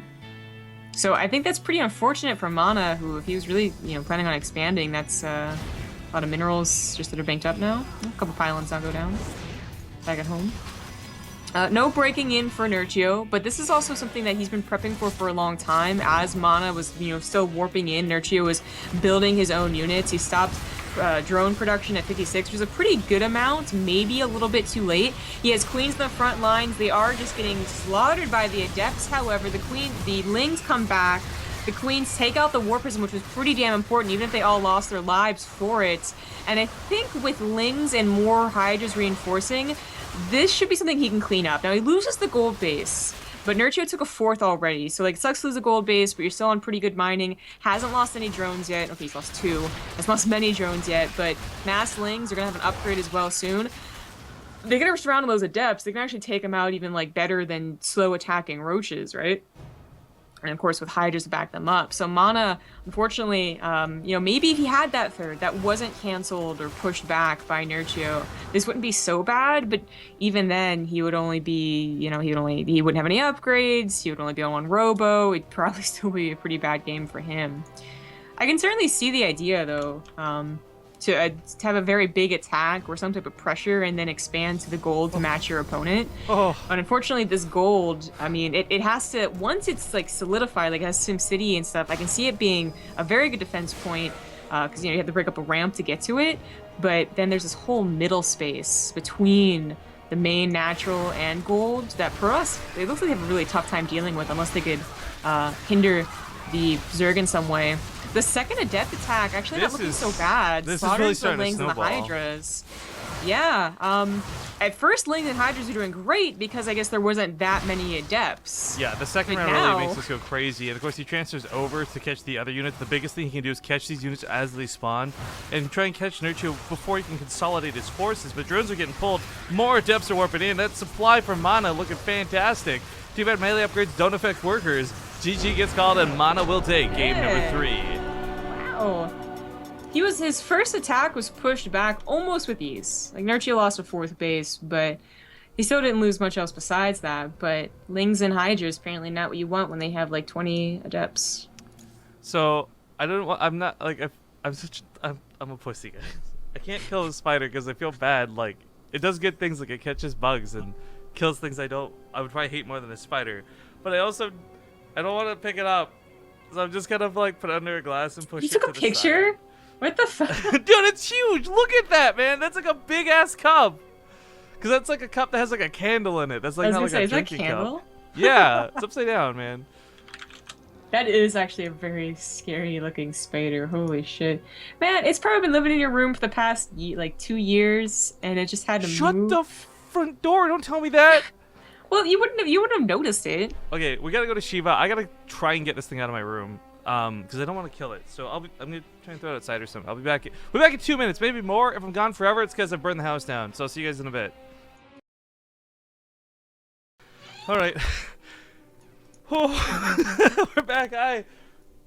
So I think that's pretty unfortunate for MaNa, who, if he was really, planning on expanding, that's a lot of minerals just that are banked up now. A couple pylons now go down. Back at home. No breaking in for Nerchio, but this is also something that he's been prepping for a long time. As MaNa was, still warping in, Nerchio was building his own units. He stopped drone production at 56, which is a pretty good amount, maybe a little bit too late. He has queens in the front lines. They are just getting slaughtered by the adepts. However, the Lings come back. The queens take out the war prism, which was pretty damn important, even if they all lost their lives for it. And I think with Lings and more Hydras reinforcing, this should be something he can clean up. Now, he loses the gold base, but Nerchio took a 4th already, so like, it sucks to lose a gold base, but you're still on pretty good mining. Hasn't lost any drones yet. Okay, he's lost 2. Hasn't lost many drones yet, but mass Lings are gonna have an upgrade as well soon. They're gonna surround those adepts. They can actually take them out even like better than slow attacking roaches, right? And of course with Hydras to back them up. So MaNa, unfortunately, maybe if he had that third that wasn't canceled or pushed back by Nerchio, this wouldn't be so bad. But even then, he would only be, he wouldn't have any upgrades. He would only be on 1 robo. It'd probably still be a pretty bad game for him. I can certainly see the idea though, to have a very big attack or some type of pressure and then expand to the gold to match your opponent. But unfortunately, this gold, I mean, it has to, once it's like solidified, like it has SimCity and stuff, I can see it being a very good defense point because, you have to break up a ramp to get to it. But then there's this whole middle space between the main natural and gold that for us, it looks like they have a really tough time dealing with unless they could hinder the Zerg in some way. The second adept attack actually not looking so bad. This is really starting the Lings to snowball. and the Hydras. Yeah. At first, Lings and Hydras are doing great because I guess there wasn't that many adepts. Yeah, the second round really makes us go crazy. And of course, he transfers over to catch the other units. The biggest thing he can do is catch these units as they spawn and try and catch Nerchio before he can consolidate his forces. But drones are getting pulled. More adepts are warping in. That supply from MaNa looking fantastic. Too bad melee upgrades don't affect workers. GG gets called and MaNa will take game number 3. Wow. His first attack was pushed back almost with ease. Like, Nerchio lost a 4th base, but he still didn't lose much else besides that. But Lings and Hydras apparently not what you want when they have like 20 adepts. So I'm not like I'm a pussy, guys. I can't kill the spider because I feel bad. Like, it does good things, like it catches bugs and kills things I would probably hate more than a spider. But I don't want to pick it up. So I'm just kind of like put it under a glass and push it to the side. You took a picture? What the fuck? Dude, it's huge. Look at that, man. That's like a big ass cup. Cause that's like a cup that has like a candle in it. That's like not like a drinking cup. Yeah, it's upside down, man. That is actually a very scary looking spider. Holy shit, man! It's probably been living in your room for the past 2 years, and it just had to move. Shut the front door! Don't tell me that. Well, you wouldn't have noticed it. Okay, we gotta go to Shiva. I gotta try and get this thing out of my room, because I don't want to kill it. So I'm gonna try and throw it outside or something. I'll be back. We'll be back in 2 minutes, maybe more. If I'm gone forever, it's because I burned the house down. So I'll see you guys in a bit. All right. Oh, we're back.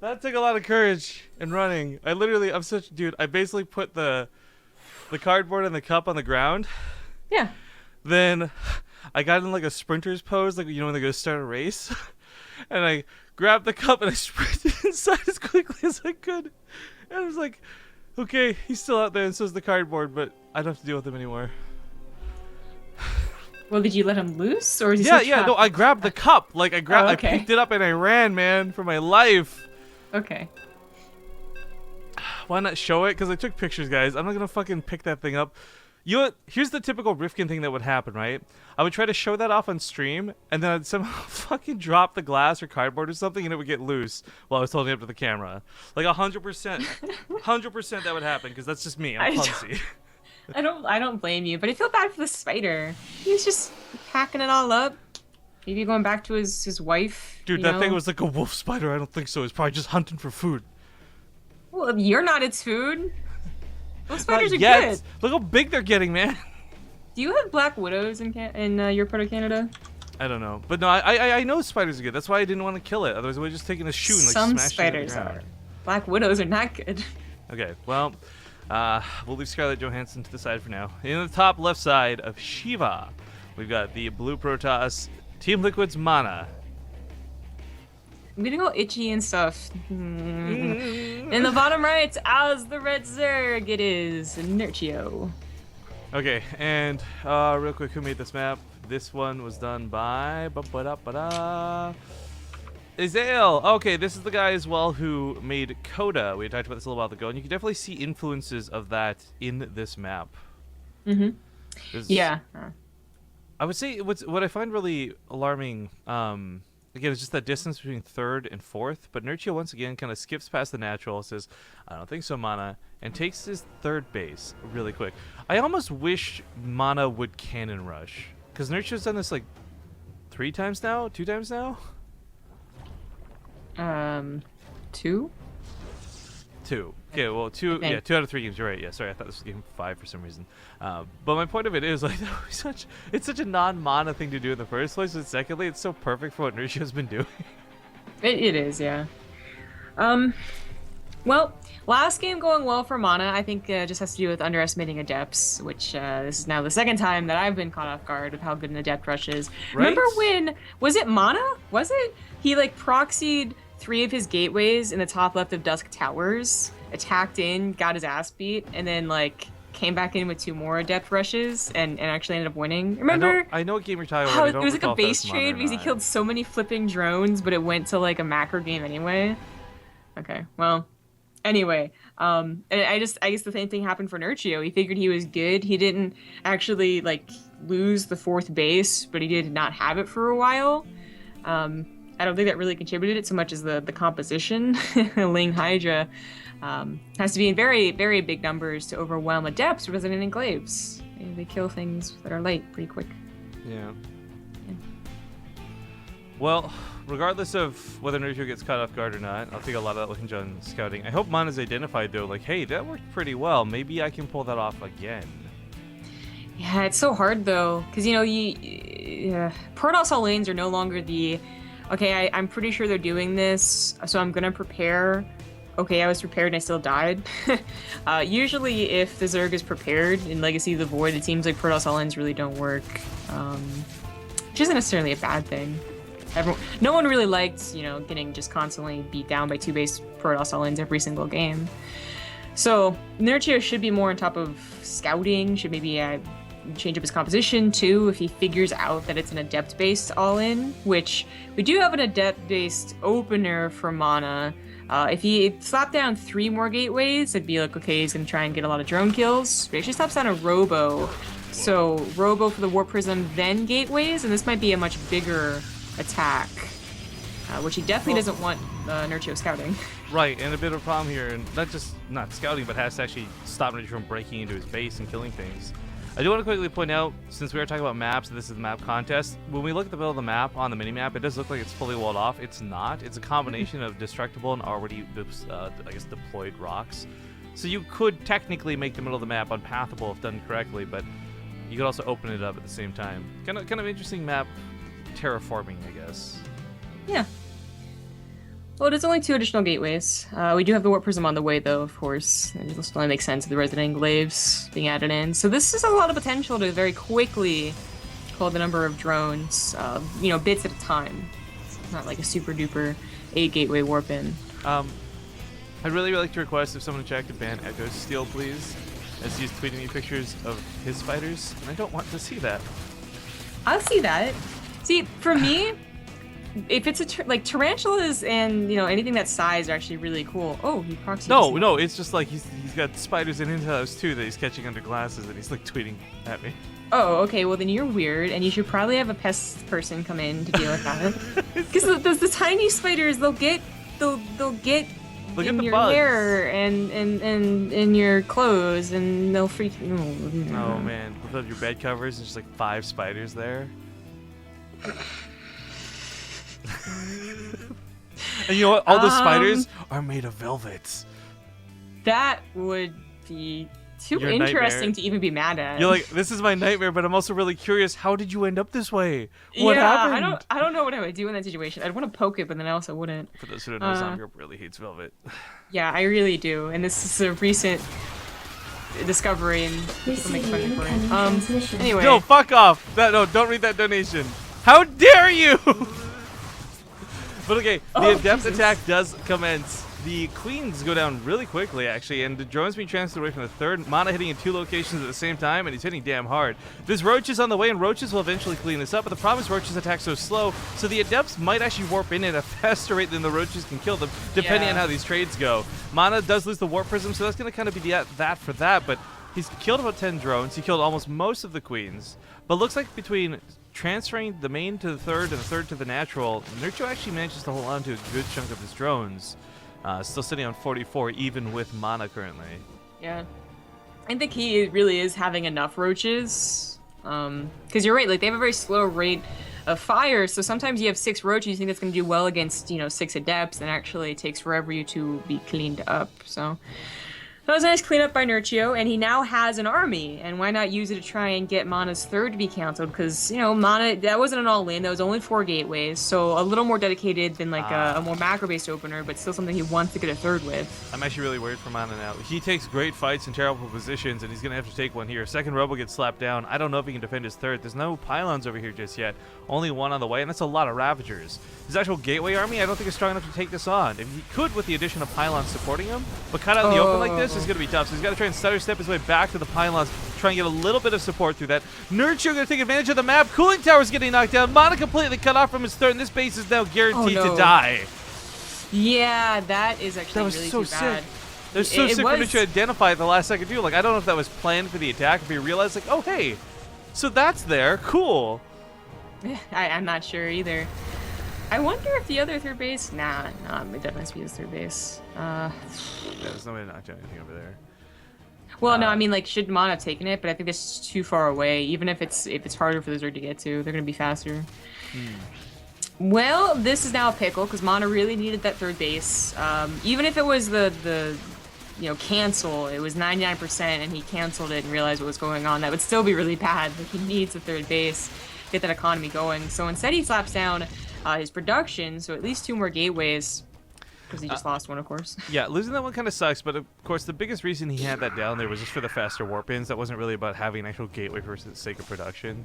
That took a lot of courage and running. I'm such dude. I basically put the cardboard and the cup on the ground. Yeah. Then I got in like a sprinter's pose, like when they go start a race, and I grabbed the cup and I sprinted inside as quickly as I could. And I was like, okay, he's still out there, and so's the cardboard, but I don't have to deal with him anymore. Well, did you let him loose, or is he Yeah, still yeah. trapped? No, I grabbed the cup. Like I Oh, okay. I picked it up and I ran, man, for my life. Okay. Why not show it? Because I took pictures, guys. I'm not gonna fucking pick that thing up. You know what? Here's the typical Rifkin thing that would happen, right? I would try to show that off on stream, and then I'd somehow fucking drop the glass or cardboard or something, and it would get loose while I was holding it up to the camera. Like 100%, 100% that would happen, because that's just me. I'm clumsy. I don't blame you, but I feel bad for the spider. He's just packing it all up. Maybe going back to his wife. Dude, that thing was like a wolf spider. I don't think so. It's probably just hunting for food. Well, you're not its food. Those spiders Not are yet. good. Look how big they're getting, man. Do you have black widows in your part of Canada? I don't know, but no, I know spiders are good. That's why I didn't want to kill it. Otherwise, I would have just taken a shoe and like Some smashed spiders it into the are. ground. Black widows are not good. Okay, well, we'll leave Scarlett Johansson to the side for now. In the top left side of Shiva, we've got the blue Protoss, Team Liquid's MaNa. I'm getting all itchy and stuff. In the bottom right, as the red Zerg, it is Nerchio. Okay, and real quick, who made this map? This one was done by Azael. Okay, this is the guy as well who made Coda. We talked about this a little while ago, and you can definitely see influences of that in this map. Yeah. I would say what I find really alarming, again, it's just that distance between third and fourth. But Nerchio once again kind of skips past the natural, says, "I don't think so, MaNa," and takes his third base really quick. I almost wish MaNa would cannon rush, because Nerchio's done this like 2 times now. 2? 2. Okay, well, 2. Yeah, 2 out of 3 games. You're right. Yeah, sorry, I thought this was game 5 for some reason. But my point of it is like it's such a non-MaNa thing to do in the first place. And secondly, it's so perfect for what Nerchio's been doing. It is, yeah. Well, last game going well for MaNa, I think just has to do with underestimating adepts, which this is now the second time that I've been caught off guard of how good an adept rush is. Right? Remember when, was it MaNa? Was it? He like proxied 3 of his gateways in the top left of Dusk Towers, attacked in, got his ass beat, and then like came back in with 2 more adept rushes and actually ended up winning. Remember? I know what game you're talking How about. it was like a base trade because he killed so many flipping drones, but it went to like a macro game anyway. Okay, well, anyway, and I guess the same thing happened for Nerchio. He figured he was good. He didn't actually like lose the 4th base, but he did not have it for a while. I don't think that really contributed it so much as the composition. Ling Hydra has to be in very, very big numbers to overwhelm adepts resident enclaves. They kill things that are light pretty quick. Yeah. Well, regardless of whether Nerchio gets caught off guard or not, I'll take a lot of that looking on scouting. I hope MaNa's identified though, like, hey, that worked pretty well. Maybe I can pull that off again. Yeah, it's so hard though, because Protoss all lanes are no longer the, okay, I'm pretty sure they're doing this, so I'm gonna prepare. Okay, I was prepared and I still died. Usually if the Zerg is prepared in Legacy of the Void, it seems like Protoss all lanes really don't work, which isn't necessarily a bad thing. No one really liked, getting just constantly beat down by 2 base Protoss all lanes every single game. So Nerchio should be more on top of scouting, should maybe change up his composition too if he figures out that it's an adept-based all-in, which we do have an adept-based opener for MaNa. If he slapped down 3 more gateways, it'd be like, okay, he's gonna try and get a lot of drone kills. But he actually slaps down a Robo. So Robo for the Warp Prism, then gateways, and this might be a much bigger attack, which he definitely doesn't want Nerchio scouting. Right, and a bit of a problem here, and not scouting, but has to actually stop Nerchio from breaking into his base and killing things. I do want to quickly point out, since we were talking about maps, and this is the map contest, when we look at the middle of the map on the mini-map, it does look like it's fully walled off. It's not. It's a combination of destructible and already, deployed rocks. So you could technically make the middle of the map unpathable if done correctly, but you could also open it up at the same time. Kind of interesting map terraforming, I guess. Yeah. Well, there's only 2 additional gateways. We do have the Warp Prism on the way, though, of course. It just only makes sense with the Resident Enclaves being added in. So this is a lot of potential to very quickly call the number of drones, you know, bits at a time. It's not like a super duper 8-gateway warp in. I'd really like to request if someone would check to ban Echo Steel, please, as he's tweeting me pictures of his fighters, and I don't want to see that. I'll see that. See, for me, if it's like tarantulas and, you know, anything that size are actually really cool. Oh, he proxied. No, it's just like he's got spiders in his house too that he's catching under glasses, and he's like tweeting at me. Oh, okay. Well, then you're weird, and you should probably have a pest person come in to deal with that. Because the tiny spiders, they'll get in your bugs. hair and in your clothes, and they'll freak. Oh man, without your bed covers, there's just like 5 spiders there. And you know what? All the spiders are made of velvet. That would be too Your interesting nightmare. to even be mad at. You're like, this is my nightmare, but I'm also really curious. How did you end up this way? What happened? I don't know what I would do in that situation. I'd want to poke it, but then I also wouldn't. For those who don't know, Zombie Group really hates velvet. Yeah, I really do, and this is a recent discovery, and people make fun of me for it. Anyway. No, fuck off. No, don't read that donation. How dare you? But okay, the Adept Jesus. attack does commence. The queens go down really quickly, actually, and the drone's being transferred away from the third. MaNa hitting in 2 locations at the same time, and he's hitting damn hard. There's roaches on the way, and roaches will eventually clean this up, but the problem is roaches attack so slow, so the Adepts might actually warp in at a faster rate than the roaches can kill them, depending on how these trades go. MaNa does lose the Warp Prism, so that's going to kind of be that for that, but he's killed about 10 drones. He killed almost most of the queens, but looks like between transferring the main to the third and the third to the natural, Nerchio actually manages to hold on to a good chunk of his drones. Still sitting on 44, even with MaNa currently. Yeah. I think the key really is having enough roaches. Because you're right, like, they have a very slow rate of fire, so sometimes you have 6 roaches, you think that's going to do well against, you know, 6 Adepts, and actually it takes forever you to be cleaned up, so... That was a nice cleanup by Nerchio, and he now has an army, and why not use it to try and get MaNa's third to be canceled? Because, you know, MaNa, that wasn't an all-in, that was only 4 gateways, so a little more dedicated than, like, a more macro-based opener, but still something he wants to get a third with. I'm actually really worried for MaNa now. He takes great fights in terrible positions, and he's going to have to take one here. Second Robo gets slapped down. I don't know if he can defend his third. There's no pylons over here just yet. Only 1 on the way, and that's a lot of Ravagers. His actual gateway army, I don't think is strong enough to take this on. If he could with the addition of pylons supporting him, but cut out in the open like this is going to be tough. So he's got to try and stutter step his way back to the pylons, try and get a little bit of support through that. Nerchio going to take advantage of the map. Cooling Tower's getting knocked down. MaNa completely cut off from his third, and this base is now guaranteed to die. Yeah, that is actually That was really so too bad. sick. That was so sick for Nerchio to identify at the last second too. Like, I don't know if that was planned for the attack, if he realized, like, oh hey, so that's there, cool. I'm not sure either. I wonder if the other third base... Nah, it definitely has to be his third base. Yeah, there's no way to knock down anything over there. Well, no, I mean, like, should MaNa have taken it? But I think it's too far away. Even if it's harder for the Zerg to get to, they're going to be faster. Well, this is now a pickle, because MaNa really needed that third base. Even if it was the you know, cancel, it was 99%, and he canceled it and realized what was going on. That would still be really bad. Like, he needs a third base, get that economy going. So instead he slaps down his production, so at least 2 more gateways, because he just lost one, of course. Yeah, losing that one kind of sucks, but of course the biggest reason he had that down there was just for the faster warp-ins. That wasn't really about having an actual gateway for the sake of production.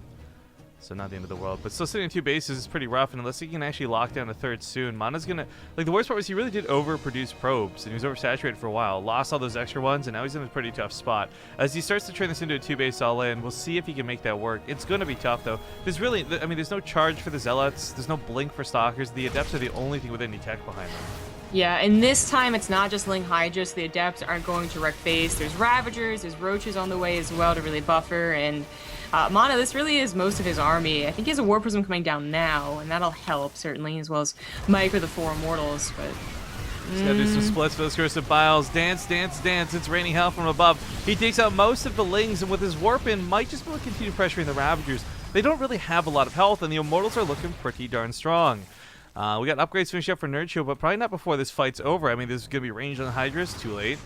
So not the end of the world. But still sitting in 2 bases is pretty rough, and unless he can actually lock down a third soon, MaNa's gonna... Like, the worst part was he really did overproduce probes, and he was oversaturated for a while. Lost all those extra ones, and now he's in a pretty tough spot. As he starts to turn this into a 2-base all-in, we'll see if he can make that work. It's gonna be tough, though. There's really... I mean, there's no charge for the Zealots. There's no blink for Stalkers. The Adepts are the only thing with any tech behind them. Yeah, and this time it's not just Ling Hydras. The Adepts aren't going to wreck base. There's Ravagers, there's Roaches on the way as well to really buffer, and... MaNa, this really is most of his army. I think he has a War Prism coming down now, and that'll help, certainly, as well as Mike or the 4 Immortals, but... He's gotta do some splits for those Cursive Biles. Dance, dance, dance. It's raining hell from above. He takes out most of the Lings, and with his Warp-In, might just be able to continue pressuring the Ravagers. They don't really have a lot of health, and the Immortals are looking pretty darn strong. We got upgrades finished up for Nerchio, but probably not before this fight's over. I mean, there's going to be range on the Hydras, too late.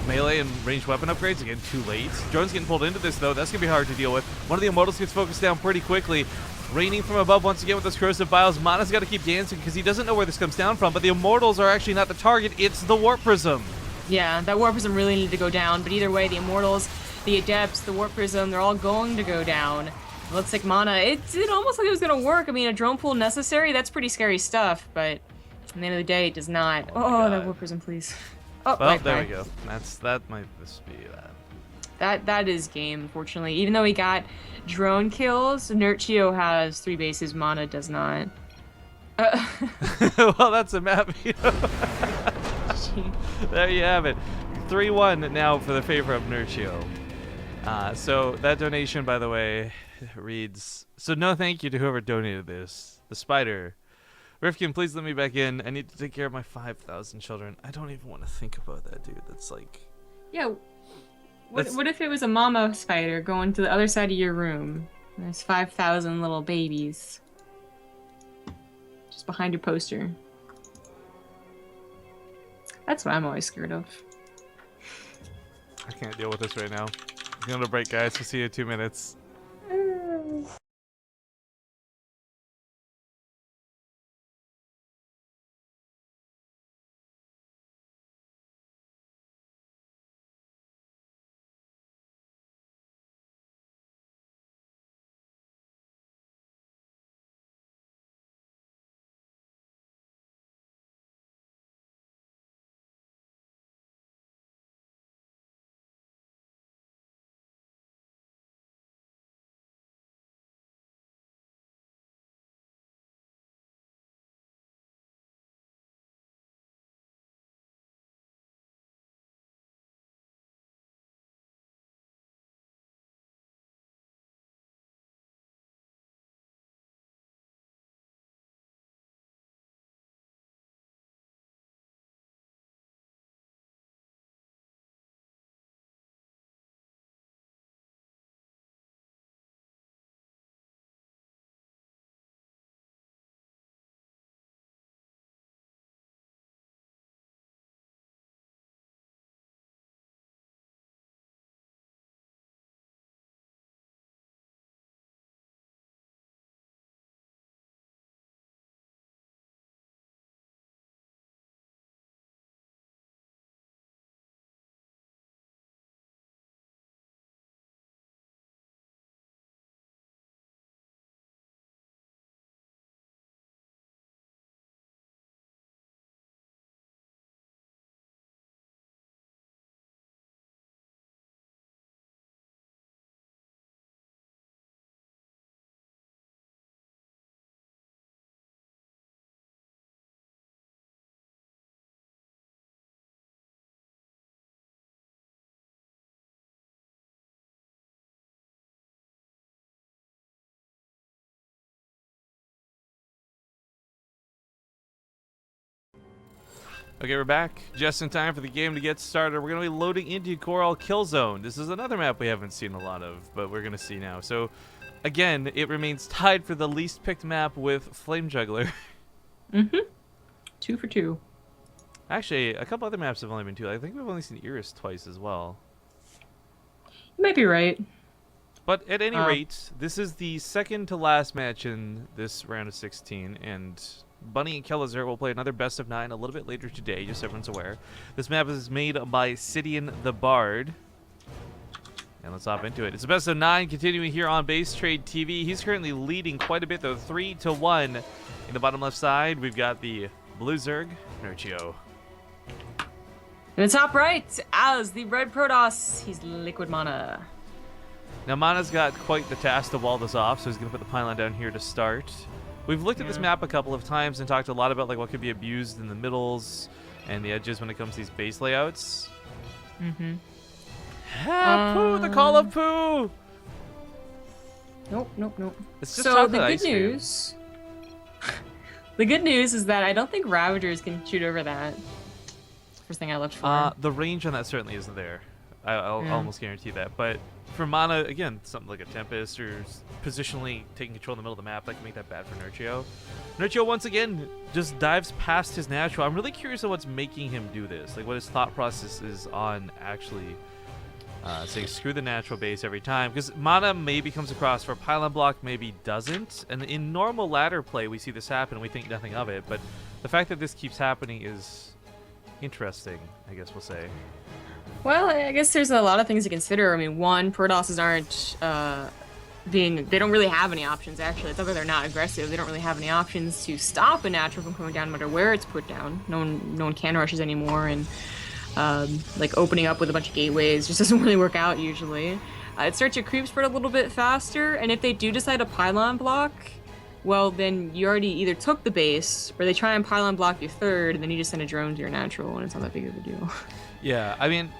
Melee and ranged weapon upgrades, again, too late. Drone's getting pulled into this, though. That's going to be hard to deal with. One of the Immortals gets focused down pretty quickly. Raining from above once again with this corrosive biles. MaNa's got to keep dancing because he doesn't know where this comes down from, but the Immortals are actually not the target. It's the Warp Prism. Yeah, that Warp Prism really needed to go down, but either way, the Immortals, the Adepts, the Warp Prism, they're all going to go down. It looks like MaNa, it almost like it was going to work. I mean, a drone pool necessary, that's pretty scary stuff, but at the end of the day, it does not. Oh, that Warp Prism, please. Oh, well, right, there we go. That might just be that. That is game, unfortunately. Even though he got drone kills, Nerchio has 3 bases, MaNa does not. Well, that's a map. There you have it. 3-1 now for the favor of Nerchio. So that donation, by the way, reads, so no thank you to whoever donated this. The Spider. Rifkin, please let me back in. I need to take care of my 5,000 children. I don't even want to think about that, dude. That's like... Yeah. What if it was a mama spider going to the other side of your room? And there's 5,000 little babies. Just behind your poster. That's what I'm always scared of. I can't deal with this right now. I'm going to break, guys. We'll see you in 2 minutes. Okay, we're back just in time for the game to get started. We're going to be loading into Coral Kill Zone. This is another map we haven't seen a lot of, but we're going to see now. So, again, it remains tied for the least picked map with Flame Juggler. 2 for 2. Actually, a couple other maps have only been 2. I think we've only seen Iris twice as well. You might be right. But at any rate, this is the second to last match in this round of 16, and Bunny and Kelazur will play another best of 9 a little bit later today, just so everyone's aware. This map is made by Sidian the Bard. And let's hop into it. It's a best of 9 continuing here on BaseTradeTV. He's currently leading quite a bit, though, 3-1. In the bottom left side, we've got the Blue Zerg, Nerchio. In the top right, as the Red Protoss, he's Liquid MaNa. Now, MaNa's got quite the task to wall this off, so he's going to put the pylon down here to start. We've looked at this map a couple of times and talked a lot about like what could be abused in the middles and the edges when it comes to these base layouts. Poo, the call of poo! Nope. It's just so the good ice cream. news... the good news is that I don't think Ravagers can shoot over that. First thing I looked for. The range on that certainly isn't there. I'll almost guarantee that. But for MaNa, again, something like a Tempest or positionally taking control in the middle of the map, that can make that bad for Nerchio. Nerchio, once again, just dives past his natural. I'm really curious on what's making him do this. Like, what his thought process is on actually saying screw the natural base every time, because MaNa maybe comes across for a pylon block, maybe doesn't. And in normal ladder play, we see this happen, and we think nothing of it. But the fact that this keeps happening is interesting, I guess we'll say. Well, I guess there's a lot of things to consider. I mean, one, Protosses aren't they don't really have any options, actually. It's not that they're not aggressive. They don't really have any options to stop a natural from coming down no matter where it's put down. No one can rushes anymore, and like opening up with a bunch of gateways just doesn't really work out usually. It starts your creep spread a little bit faster, and if they do decide to pylon block, well, then you already either took the base, or they try and pylon block your third, and then you just send a drone to your natural, and it's not that big of a deal. Yeah, I mean,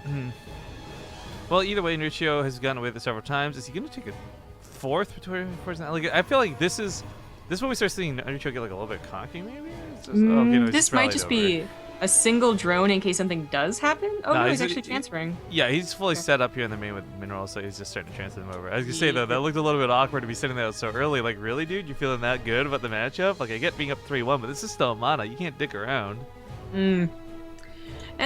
well, either way, Nerchio has gotten away with it several times. Is he going to take a fourth towards now? Like, I feel like this is when we start seeing Nerchio get like a little bit cocky, maybe. It's just, this might just be a single drone in case something does happen. Oh no, he's actually transferring. Yeah, he's fully set up here in the main with minerals, so he's just starting to transfer them over. I was gonna say though, that looked a little bit awkward to be sitting there so early. Like, really, dude, you feeling that good about the matchup? Like, I get being up 3-1, but this is still MaNa. You can't dick around. And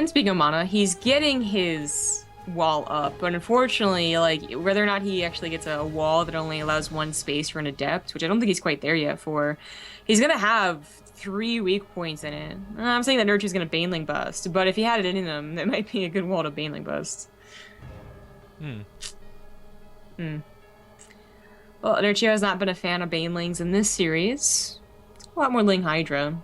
speaking of MaNa, he's getting his wall up, but unfortunately, like, whether or not he actually gets a wall that only allows one space for an adept, which I don't think he's quite there yet for, he's gonna have 3 weak points in it. I'm saying that Nerchio's gonna Baneling bust, but if he had it in him, that might be a good wall to Baneling bust. Well, Nerchio has not been a fan of Banelings in this series. A lot more Ling Hydra.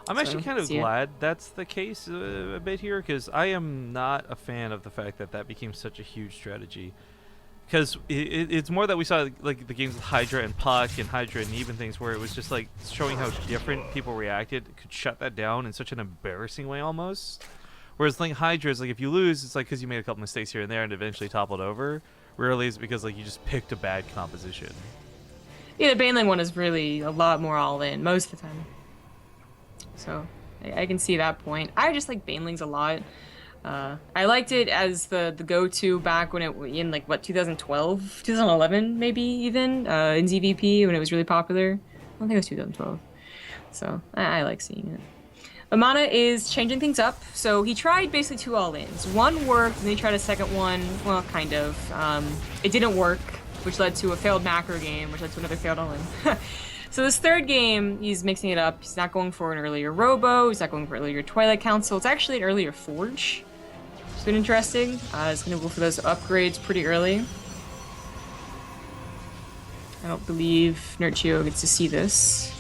I'm actually kind of glad that's the case a bit here, because I am not a fan of the fact that that became such a huge strategy. Because it's more that we saw like the games with Hydra and Puck and Hydra and even things where it was just like showing how different people reacted. It could shut that down in such an embarrassing way almost. Whereas Ling Hydra is like, if you lose, it's like because you made a couple mistakes here and there and eventually toppled over. Rarely is it because like you just picked a bad composition. Yeah, the Baneling one is really a lot more all in most of the time. So I can see that point. I just like Banelings a lot. I liked it as the go-to back when in like what 2012, 2011 maybe even in ZvP when it was really popular. I don't think it was 2012. So I like seeing it. But MaNa is changing things up. So he tried basically 2 all-ins. One worked, and then he tried a second one. Well, kind of. It didn't work, which led to a failed macro game, which led to another failed all-in. So this third game, he's mixing it up. He's not going for an earlier Robo. He's not going for earlier Twilight Council. It's actually an earlier Forge. It's been interesting. He's going to go for those upgrades pretty early. I don't believe Nerchio gets to see this.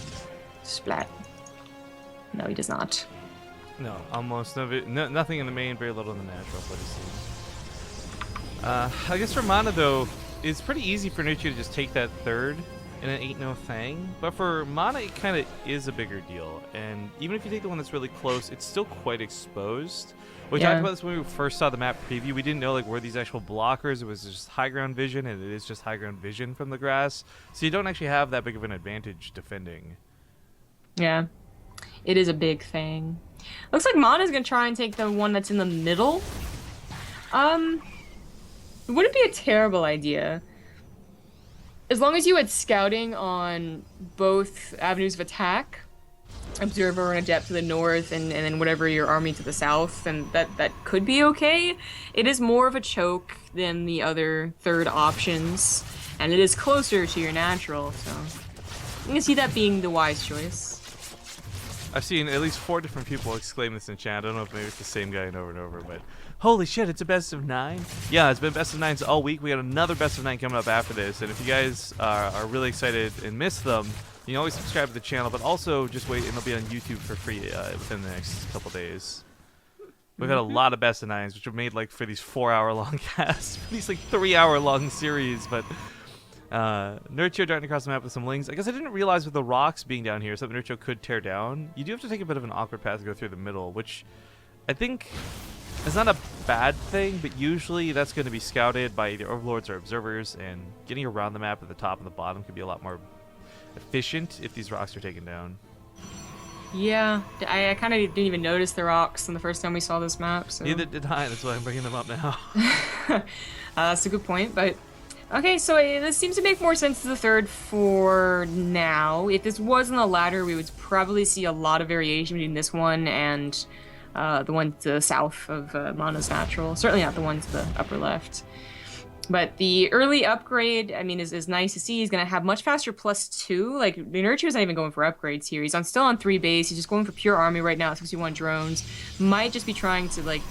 Splat. No, he does not. No, almost nothing in the main, very little in the natural, but it seems. I guess for MaNa though, it's pretty easy for Nerchio to just take that third, and it ain't no thing. But for MaNa, it kind of is a bigger deal. And even if you take the one that's really close, it's still quite exposed. We talked about this when we first saw the map preview. We didn't know like were these actual blockers. It was just high ground vision, and it is just high ground vision from the grass. So you don't actually have that big of an advantage defending. Yeah, it is a big thing. Looks like MaNa's gonna try and take the one that's in the middle. It wouldn't be a terrible idea. As long as you had scouting on both avenues of attack, Observer and Adept to the north, and then whatever your army to the south, and that could be okay. It is more of a choke than the other third options, and it is closer to your natural, so you can see that being the wise choice. I've seen at least 4 different people exclaim this in chat. I don't know if maybe it's the same guy over and over, but holy shit, it's a best of 9. Yeah, it's been best of 9s all week. We got another best of 9 coming up after this, and if you guys are really excited and miss them, you can always subscribe to the channel, but also just wait and they'll be on YouTube for free within the next couple days. We've had a lot of best of 9s, which are made like for these 4-hour-long casts, for these like 3-hour-long series, but Nerchio darting across the map with some lings. I guess I didn't realize with the rocks being down here, something Nerchio could tear down. You do have to take a bit of an awkward path to go through the middle, which I think is not a bad thing, but usually that's going to be scouted by either overlords or observers, and getting around the map at the top and the bottom could be a lot more efficient if these rocks are taken down. Yeah, I kind of didn't even notice the rocks on the first time we saw this map. So. Neither did I, that's why I'm bringing them up now. That's a good point, but okay, so this seems to make more sense to the third for now. If this wasn't a ladder, we would probably see a lot of variation between this one and the one to the south of MaNa's natural. Certainly not the one to the upper left. But the early upgrade, I mean, is nice to see. He's going to have much faster +2. Like, Nerchio's not even going for upgrades here. He's still on 3 base. He's just going for pure army right now, 61 drones. Might just be trying to, like,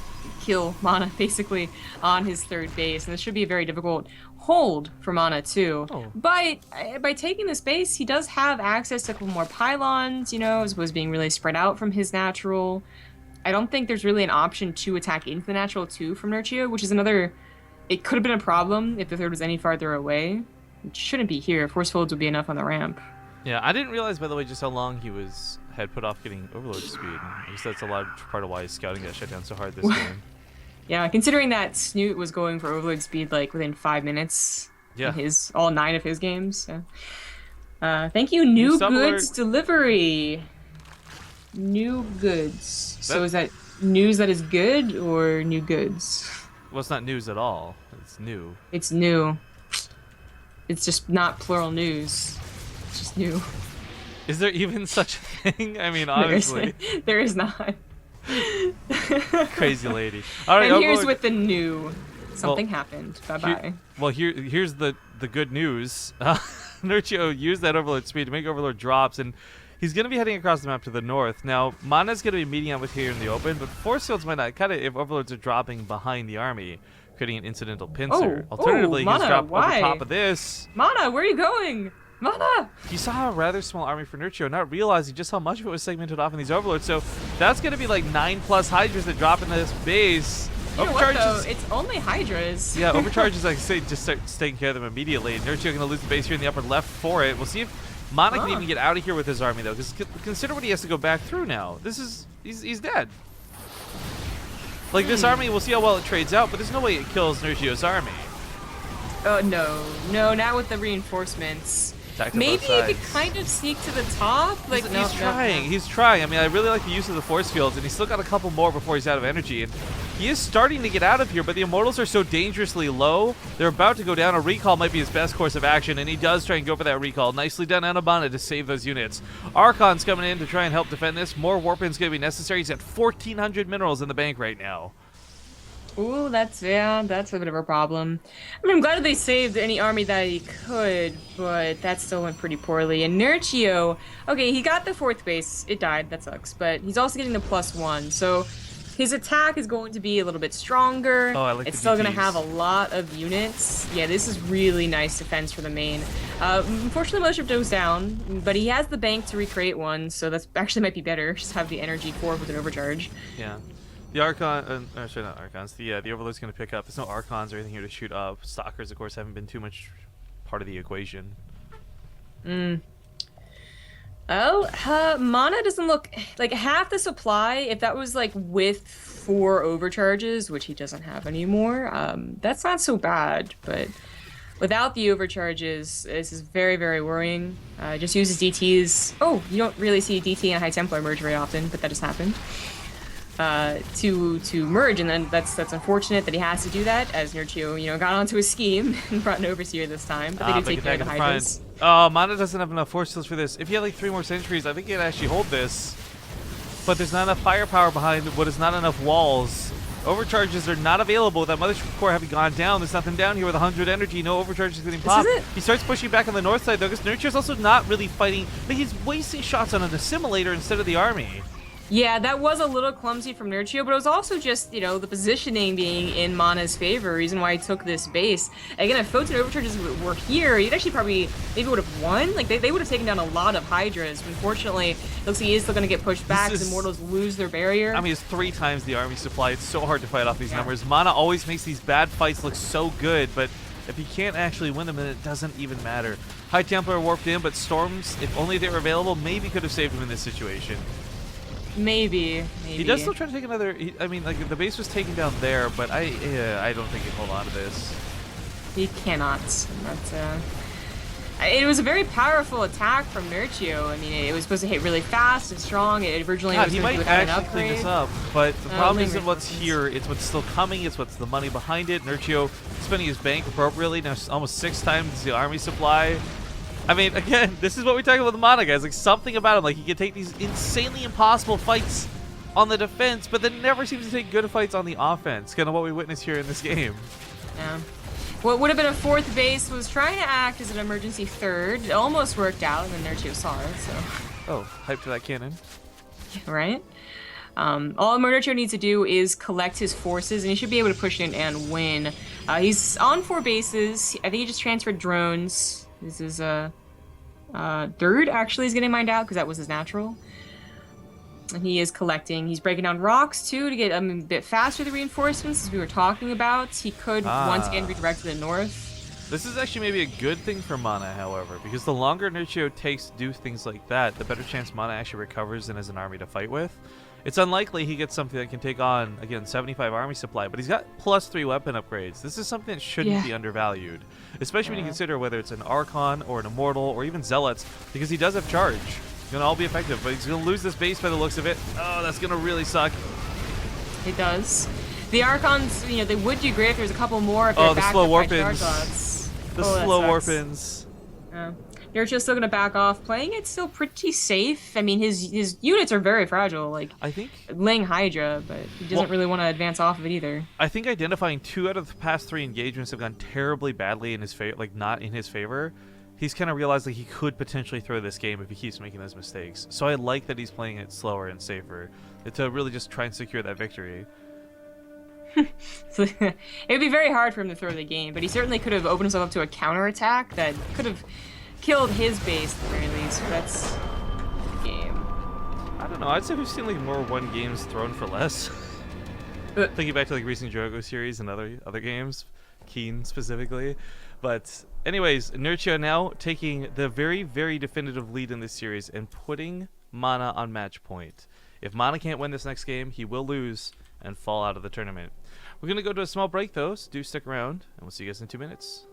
kill MaNa, basically, on his 3rd base. And this should be a very difficult hold for MaNa, too. Oh. But by taking this base, he does have access to a couple more pylons, you know, as opposed to being really spread out from his natural. I don't think there's really an option to attack into the natural, too, from Nerchio, which is another... It could have been a problem if the 3rd was any farther away. It shouldn't be here. Force folds would be enough on the ramp. Yeah, I didn't realize, by the way, just how long he had put off getting Overlord speed. I guess that's a large part of why his scouting got shut down so hard this game. Yeah, considering that Snoot was going for Overlord speed like within 5 minutes. Yeah. In all 9 of his games. So. Thank you, New Goods Delivery. New goods. So is that news that is good or new goods? Well, it's not news at all. It's new. It's new. It's just not plural news. It's just new. Is there even such a thing? I mean, honestly. There is not. Crazy lady. All right, and here's with the new. Something happened. Bye-bye. Here's the good news. Nerchio used that Overlord speed to make Overlord drops, and he's going to be heading across the map to the north. Now, MaNa's going to be meeting up with here in the open, but force fields might not cut it if Overlords are dropping behind the army, creating an incidental pincer. Alternatively, he's dropped over top of this. MaNa, where are you going? MaNa! He saw a rather small army for Nerchio, not realizing just how much of it was segmented off in these Overlords. So that's going to be like 9+ Hydras that drop into this base. You know what, though? It's only Hydras. Yeah, overcharges, like I say, just start taking care of them immediately. Nerchio going to lose the base here in the upper left for it. We'll see if MaNa can even get out of here with his army, though, because consider what he has to go back through now. He's dead. Like, this army, we'll see how well it trades out, but there's no way it kills Nerchio's army. Oh, no, not with the reinforcements. Maybe he could kind of sneak to the top. Like, he's trying. He's trying. I mean, I really like the use of the force fields, and he's still got a couple more before he's out of energy. And he is starting to get out of here, but the Immortals are so dangerously low. They're about to go down. A recall might be his best course of action, and he does try and go for that recall. Nicely done on MaNa to save those units. Archon's coming in to try and help defend this. More Warpin's going to be necessary. He's at 1,400 minerals in the bank right now. Ooh, that's a bit of a problem. I mean, I'm glad they saved any army that he could, but that still went pretty poorly. And Nerchio, okay, he got the 4th base. It died, that sucks. But he's also getting the +1, so his attack is going to be a little bit stronger. Oh, I like it's still going to have a lot of units. Yeah, this is really nice defense for the main. Unfortunately, Mothership goes down, but he has the bank to recreate one, so that's actually might be better. Just have the energy 4 with an overcharge. Yeah. The Archon, sorry, not Archons. The Overlord's going to pick up. There's no Archons or anything here to shoot up. Stalkers, of course, haven't been too much part of the equation. Oh, MaNa doesn't look like half the supply. If that was like with 4 overcharges, which he doesn't have anymore, that's not so bad. But without the overcharges, this is very, very worrying. Just uses DTs. Oh, you don't really see DT and High Templar merge very often, but that just happened. To merge, and then that's unfortunate that he has to do that, as Nerchio, got onto his scheme and brought an Overseer this time, but they did take care of the Hydras. Oh, MaNa doesn't have enough force fields for this. If he had like 3 more sentries, I think he'd actually hold this. But there's not enough firepower behind what is not enough walls. Overcharges are not available with that Mothership Core having gone down. There's nothing down here with 100 energy. No overcharges getting popped. He starts pushing back on the north side, though, because Nerchio's also not really fighting. Like, he's wasting shots on an assimilator instead of the army. Yeah, that was a little clumsy from Nerchio, but it was also just, the positioning being in MaNa's favor, reason why he took this base. Again, if Photon Overcharges were here, he'd actually maybe would have won. Like, they would have taken down a lot of Hydras. Unfortunately, it looks like he is still going to get pushed back. The Immortals lose their barrier. I mean, it's 3 times the army supply. It's so hard to fight off these numbers. MaNa always makes these bad fights look so good, but if he can't actually win them, then it doesn't even matter. High Templar warped in, but Storms, if only they were available, maybe could have saved him in this situation. Maybe. He does still try to take another. I mean, like, the base was taken down there, but I don't think he'd hold on to this. He cannot. But, it was a very powerful attack from Nerchio. I mean, it was supposed to hit really fast and strong. It originally was he going to might actually clean this up, but the problem isn't what's here. It's what's still coming. It's what's the money behind it. Nerchio spending his bank appropriately. Now almost 6 times the army supply. I mean, again, this is what we talk about with MaNa, guys. Like, something about him. Like, he can take these insanely impossible fights on the defense, but then never seems to take good fights on the offense. Kind of what we witnessed here in this game. Yeah. What would have been a fourth base was trying to act as an emergency third. It almost worked out, and then Nerchio saw it, so... Oh, hype to that cannon. Right? All Nerchio needs to do is collect his forces, and he should be able to push in and win. He's on 4 bases. I think he just transferred drones. This is third, actually, is getting mined out, because that was his natural. And he is collecting. He's breaking down rocks, too, to get a bit faster the reinforcements, as we were talking about. He could, once again, redirect to the north. This is actually maybe a good thing for MaNa, however, because the longer Nerchio takes to do things like that, the better chance MaNa actually recovers and has an army to fight with. It's unlikely he gets something that can take on, again, 75 army supply, but he's got +3 weapon upgrades. This is something that shouldn't be undervalued, especially when you consider whether it's an Archon or an Immortal or even Zealots, because he does have charge. It's going to all be effective, but he's going to lose this base by the looks of it. Oh, that's going to really suck. It does. The Archons, you know, they would do great if there's a couple more. If they're the backed slow up by warpins. Chargots. The slow warpins. Nerchio's still going to back off. Playing it still pretty safe. I mean, his units are very fragile. Like, I think laying Hydra, but he doesn't really want to advance off of it either. I think identifying 2 out of the past 3 engagements have gone terribly badly in his favor, like not in his favor. He's kind of realized that he could potentially throw this game if he keeps making those mistakes. So I like that he's playing it slower and safer to really just try and secure that victory. So, it would be very hard for him to throw the game, but he certainly could have opened himself up to a counterattack that could have killed his base at the very least. So that's the game. I don't know. I'd say we've seen like more 1 games thrown for less. Thinking back to like recent Jogo series and other games, Keen specifically. But anyways, Nerchio now taking the very, very definitive lead in this series and putting MaNa on match point. If MaNa can't win this next game, he will lose and fall out of the tournament. We're going to go to a small break though, so do stick around, and we'll see you guys in 2 minutes.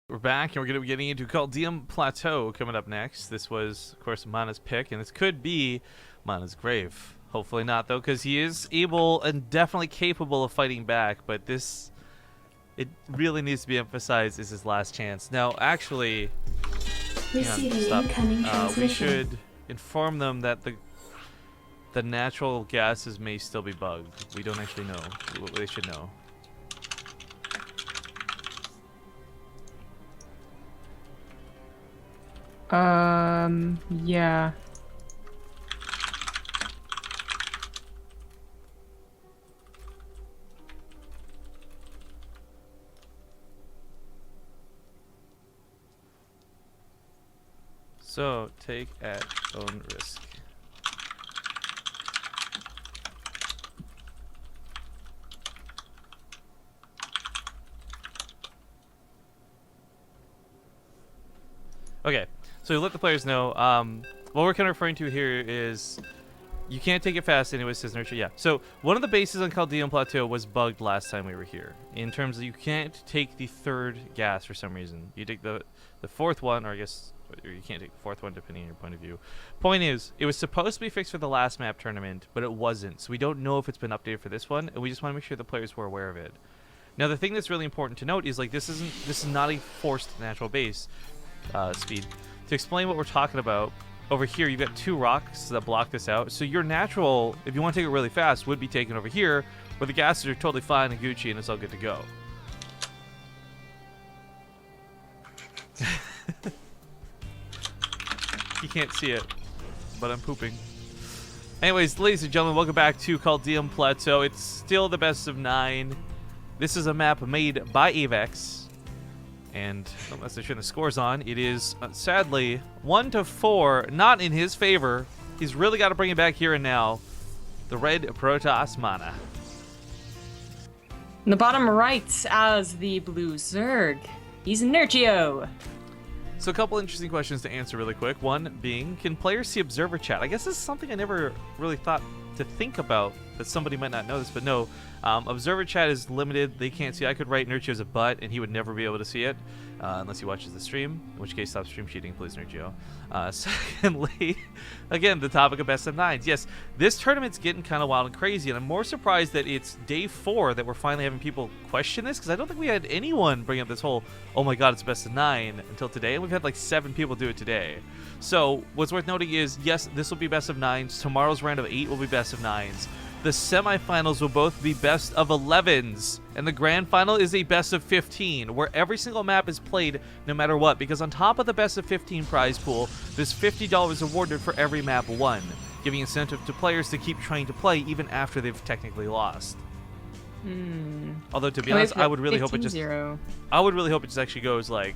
We're back, and we're going to be getting into Calum Plateau coming up next. This was, of course, MaNa's pick, and this could be MaNa's grave. Hopefully not, though, because he is able and definitely capable of fighting back, but this... it really needs to be emphasized is his last chance. Now, actually, we should inform them that the natural gases may still be bugged. We don't actually know. They should know. Yeah. So, take at own risk. Okay, so we let the players know. What we're kind of referring to here is you can't take it fast anyway, says Nerchio. Yeah, so one of the bases on Calum Plateau was bugged last time we were here. In terms of you can't take the 3rd gas for some reason. You take the 4th one, or I guess... or you can't take the 4th one depending on your point of view. Point is, it was supposed to be fixed for the last map tournament, but it wasn't. So we don't know if it's been updated for this one, and we just want to make sure the players were aware of it. Now the thing that's really important to note is like this is not a forced natural base speed. To explain what we're talking about, over here you've got 2 rocks that block this out. So your natural, if you want to take it really fast, would be taken over here, where the gases are totally fine and Gucci and it's all good to go. You can't see it, but I'm pooping. Anyways, ladies and gentlemen, welcome back to Calum Plateau. It's still the best of 9. This is a map made by Avex. And unless they're showing the scores on, it is sadly 1-4, not in his favor. He's really got to bring it back here and now. The red Protoss MaNa. In the bottom right, as the blue Zerg, he's Nerchio. So a couple interesting questions to answer really quick. One being, can players see observer chat? I guess this is something I never really thought to think about, that somebody might not know this, but no. Observer chat is limited. They can't see. I could write Nerchio as a butt, and he would never be able to see it unless he watches the stream, in which case stop stream cheating, please, Nerchio. Secondly, again, the topic of best of 9s. Yes, this tournament's getting kind of wild and crazy, and I'm more surprised that it's day 4 that we're finally having people question this, because I don't think we had anyone bring up this whole, oh my god, it's best of 9 until today, and we've had like 7 people do it today. So what's worth noting is, yes, this will be best of 9s. Tomorrow's round of 8 will be best of 9s. The semifinals will both be best of 11s, and the grand final is a best of 15, where every single map is played no matter what, because on top of the best of 15 prize pool, there's $50 awarded for every map won, giving incentive to players to keep trying to play even after they've technically lost. Although, to be honest, I would really hope it just actually goes like,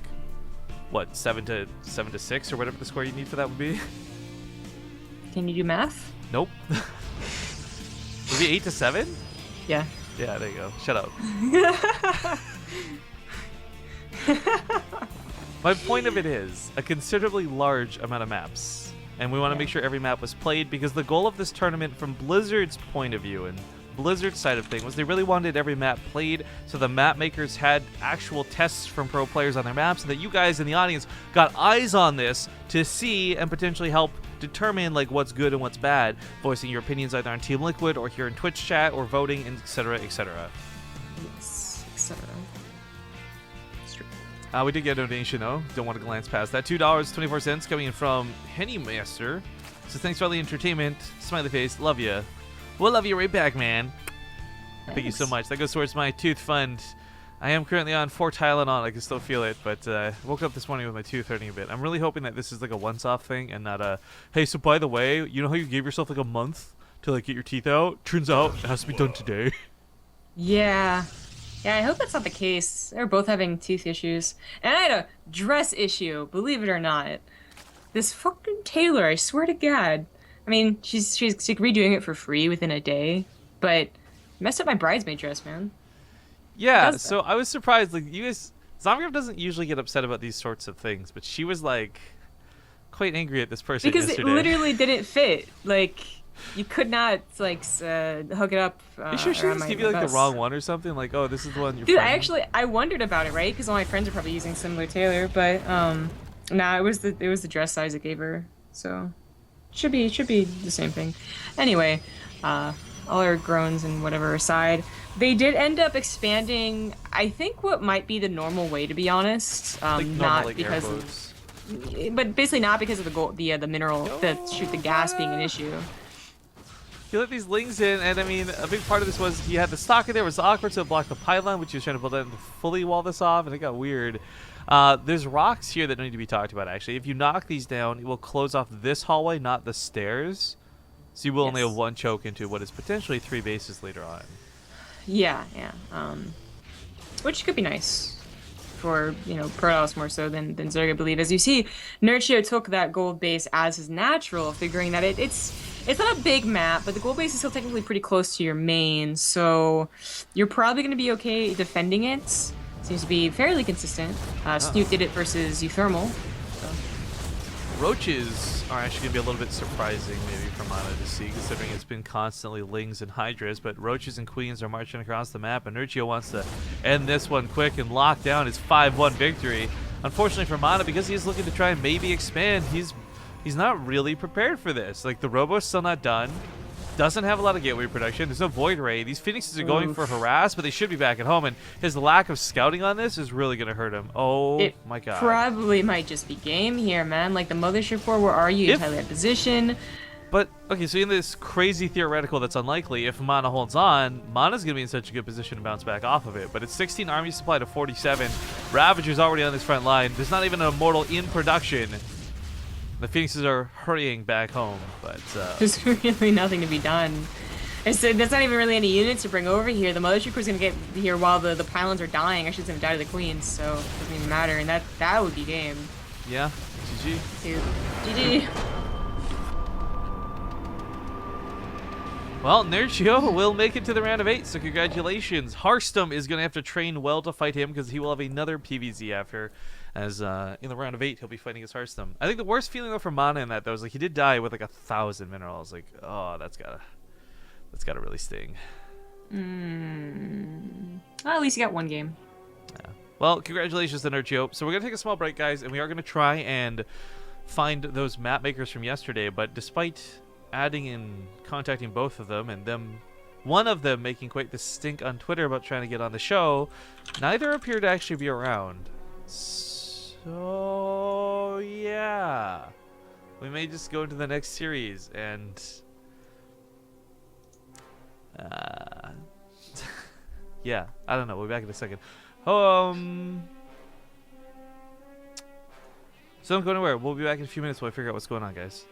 what, 7 to 6 or whatever the score you need for that would be. Can you do math? Nope. Would it be 8 to 7? Yeah. Yeah, there you go. Shut up. My point of it is a considerably large amount of maps, and we want to make sure every map was played, because the goal of this tournament from Blizzard's point of view and Blizzard's side of things was they really wanted every map played, so the map makers had actual tests from pro players on their maps, and that you guys in the audience got eyes on this to see and potentially help determine like what's good and what's bad, voicing your opinions either on Team Liquid or here in Twitch chat or voting, etc., etc. Yes, etc. We did get a donation though. Don't want to glance past that. $2.24 coming in from Hennymaster. So thanks for all the entertainment. Smiley face. Love you. We'll love you right back, man. Thank you so much. That goes towards my tooth fund. I am currently on 4 Tylenol. I can still feel it, but woke up this morning with my tooth hurting a bit. I'm really hoping that this is like a once-off thing and not a, hey, so by the way, you know how you gave yourself like a month to like get your teeth out? Turns out it has to be done today. Yeah. Yeah, I hope that's not the case. They're both having teeth issues. And I had a dress issue, believe it or not. This fucking tailor, I swear to God. I mean, she's redoing it for free within a day, but messed up my bridesmaid dress, man. Yeah, so I was surprised. Like, you guys, Zomgraph doesn't usually get upset about these sorts of things, but she was like quite angry at this person because yesterday. It literally didn't fit. Like, you could not like hook it up. Are you sure she just gave you like the wrong one or something? Like, oh, this is the one you're. Dude, I wondered about it, right? Because all my friends are probably using similar tailor, but nah, it was the dress size it gave her, so. Should be the same thing. Anyway, all our groans and whatever aside, they did end up expanding. I think what might be the normal way, to be honest, like not like because, but basically not because of the mineral, the gas being an issue. He let these lings in, and I mean, a big part of this was he had the stock in there, was awkward, so it blocked the pylon, which he was trying to build in to fully wall this off, and it got weird. There's rocks here that need to be talked about, actually. If you knock these down, it will close off this hallway, not the stairs. So you will only have one choke into what is potentially 3 bases later on. Yeah. Which could be nice for, Protoss more so than Zerg, I believe. As you see, Nerchio took that gold base as his natural, figuring that it's not a big map, but the gold base is still technically pretty close to your main, so you're probably going to be okay defending it. Seems to be fairly consistent. Snoot did it versus Euthermal. So. Roaches are actually going to be a little bit surprising, maybe, for MaNa to see, considering it's been constantly Lings and Hydras, but Roaches and Queens are marching across the map, and Nerchio wants to end this one quick and lock down his 5-1 victory. Unfortunately for MaNa, because he's looking to try and maybe expand, he's not really prepared for this. Like, the Robo's still not done. Doesn't have a lot of gateway production. There's no Void Ray. These Phoenixes are going for harass, but they should be back at home, and his lack of scouting on this is really going to hurt him. Oh, my God. Probably might just be game here, man. Like, the Mothership War, where are you? Entirely at position. But, okay, so in this crazy theoretical that's unlikely, if MaNa holds on, MaNa's going to be in such a good position to bounce back off of it. But it's 16 army supply to 47. Ravager's already on this front line. There's not even an Immortal in production. The Phoenixes are hurrying back home, but there's really nothing to be done. And so there's not even really any units to bring over here. The Mothership was going to get here while the pylons are dying. I should say die to the Queens, so it doesn't even matter. And that would be game. Yeah, GG. Dude, GG. Well, Nerchio will make it to the round of 8, so congratulations. Hearthstone is going to have to train well to fight him, because he will have another PvZ after. As in the round of 8, he'll be fighting his Hearthstone. I think the worst feeling though for MaNa in that though is like he did die with like 1,000 minerals. Like, oh, that's gotta really sting. Well, at least you got one game. Yeah. Well, congratulations to Nerchio. So we're gonna take a small break, guys, and we are gonna try and find those map makers from yesterday. But despite adding and contacting both of them, and one of them making quite the stink on Twitter about trying to get on the show, neither appear to actually be around. So yeah, we may just go into the next series, and Yeah, I don't know. We'll be back in a second. So don't go anywhere. We'll be back in a few minutes while I figure out what's going on, guys.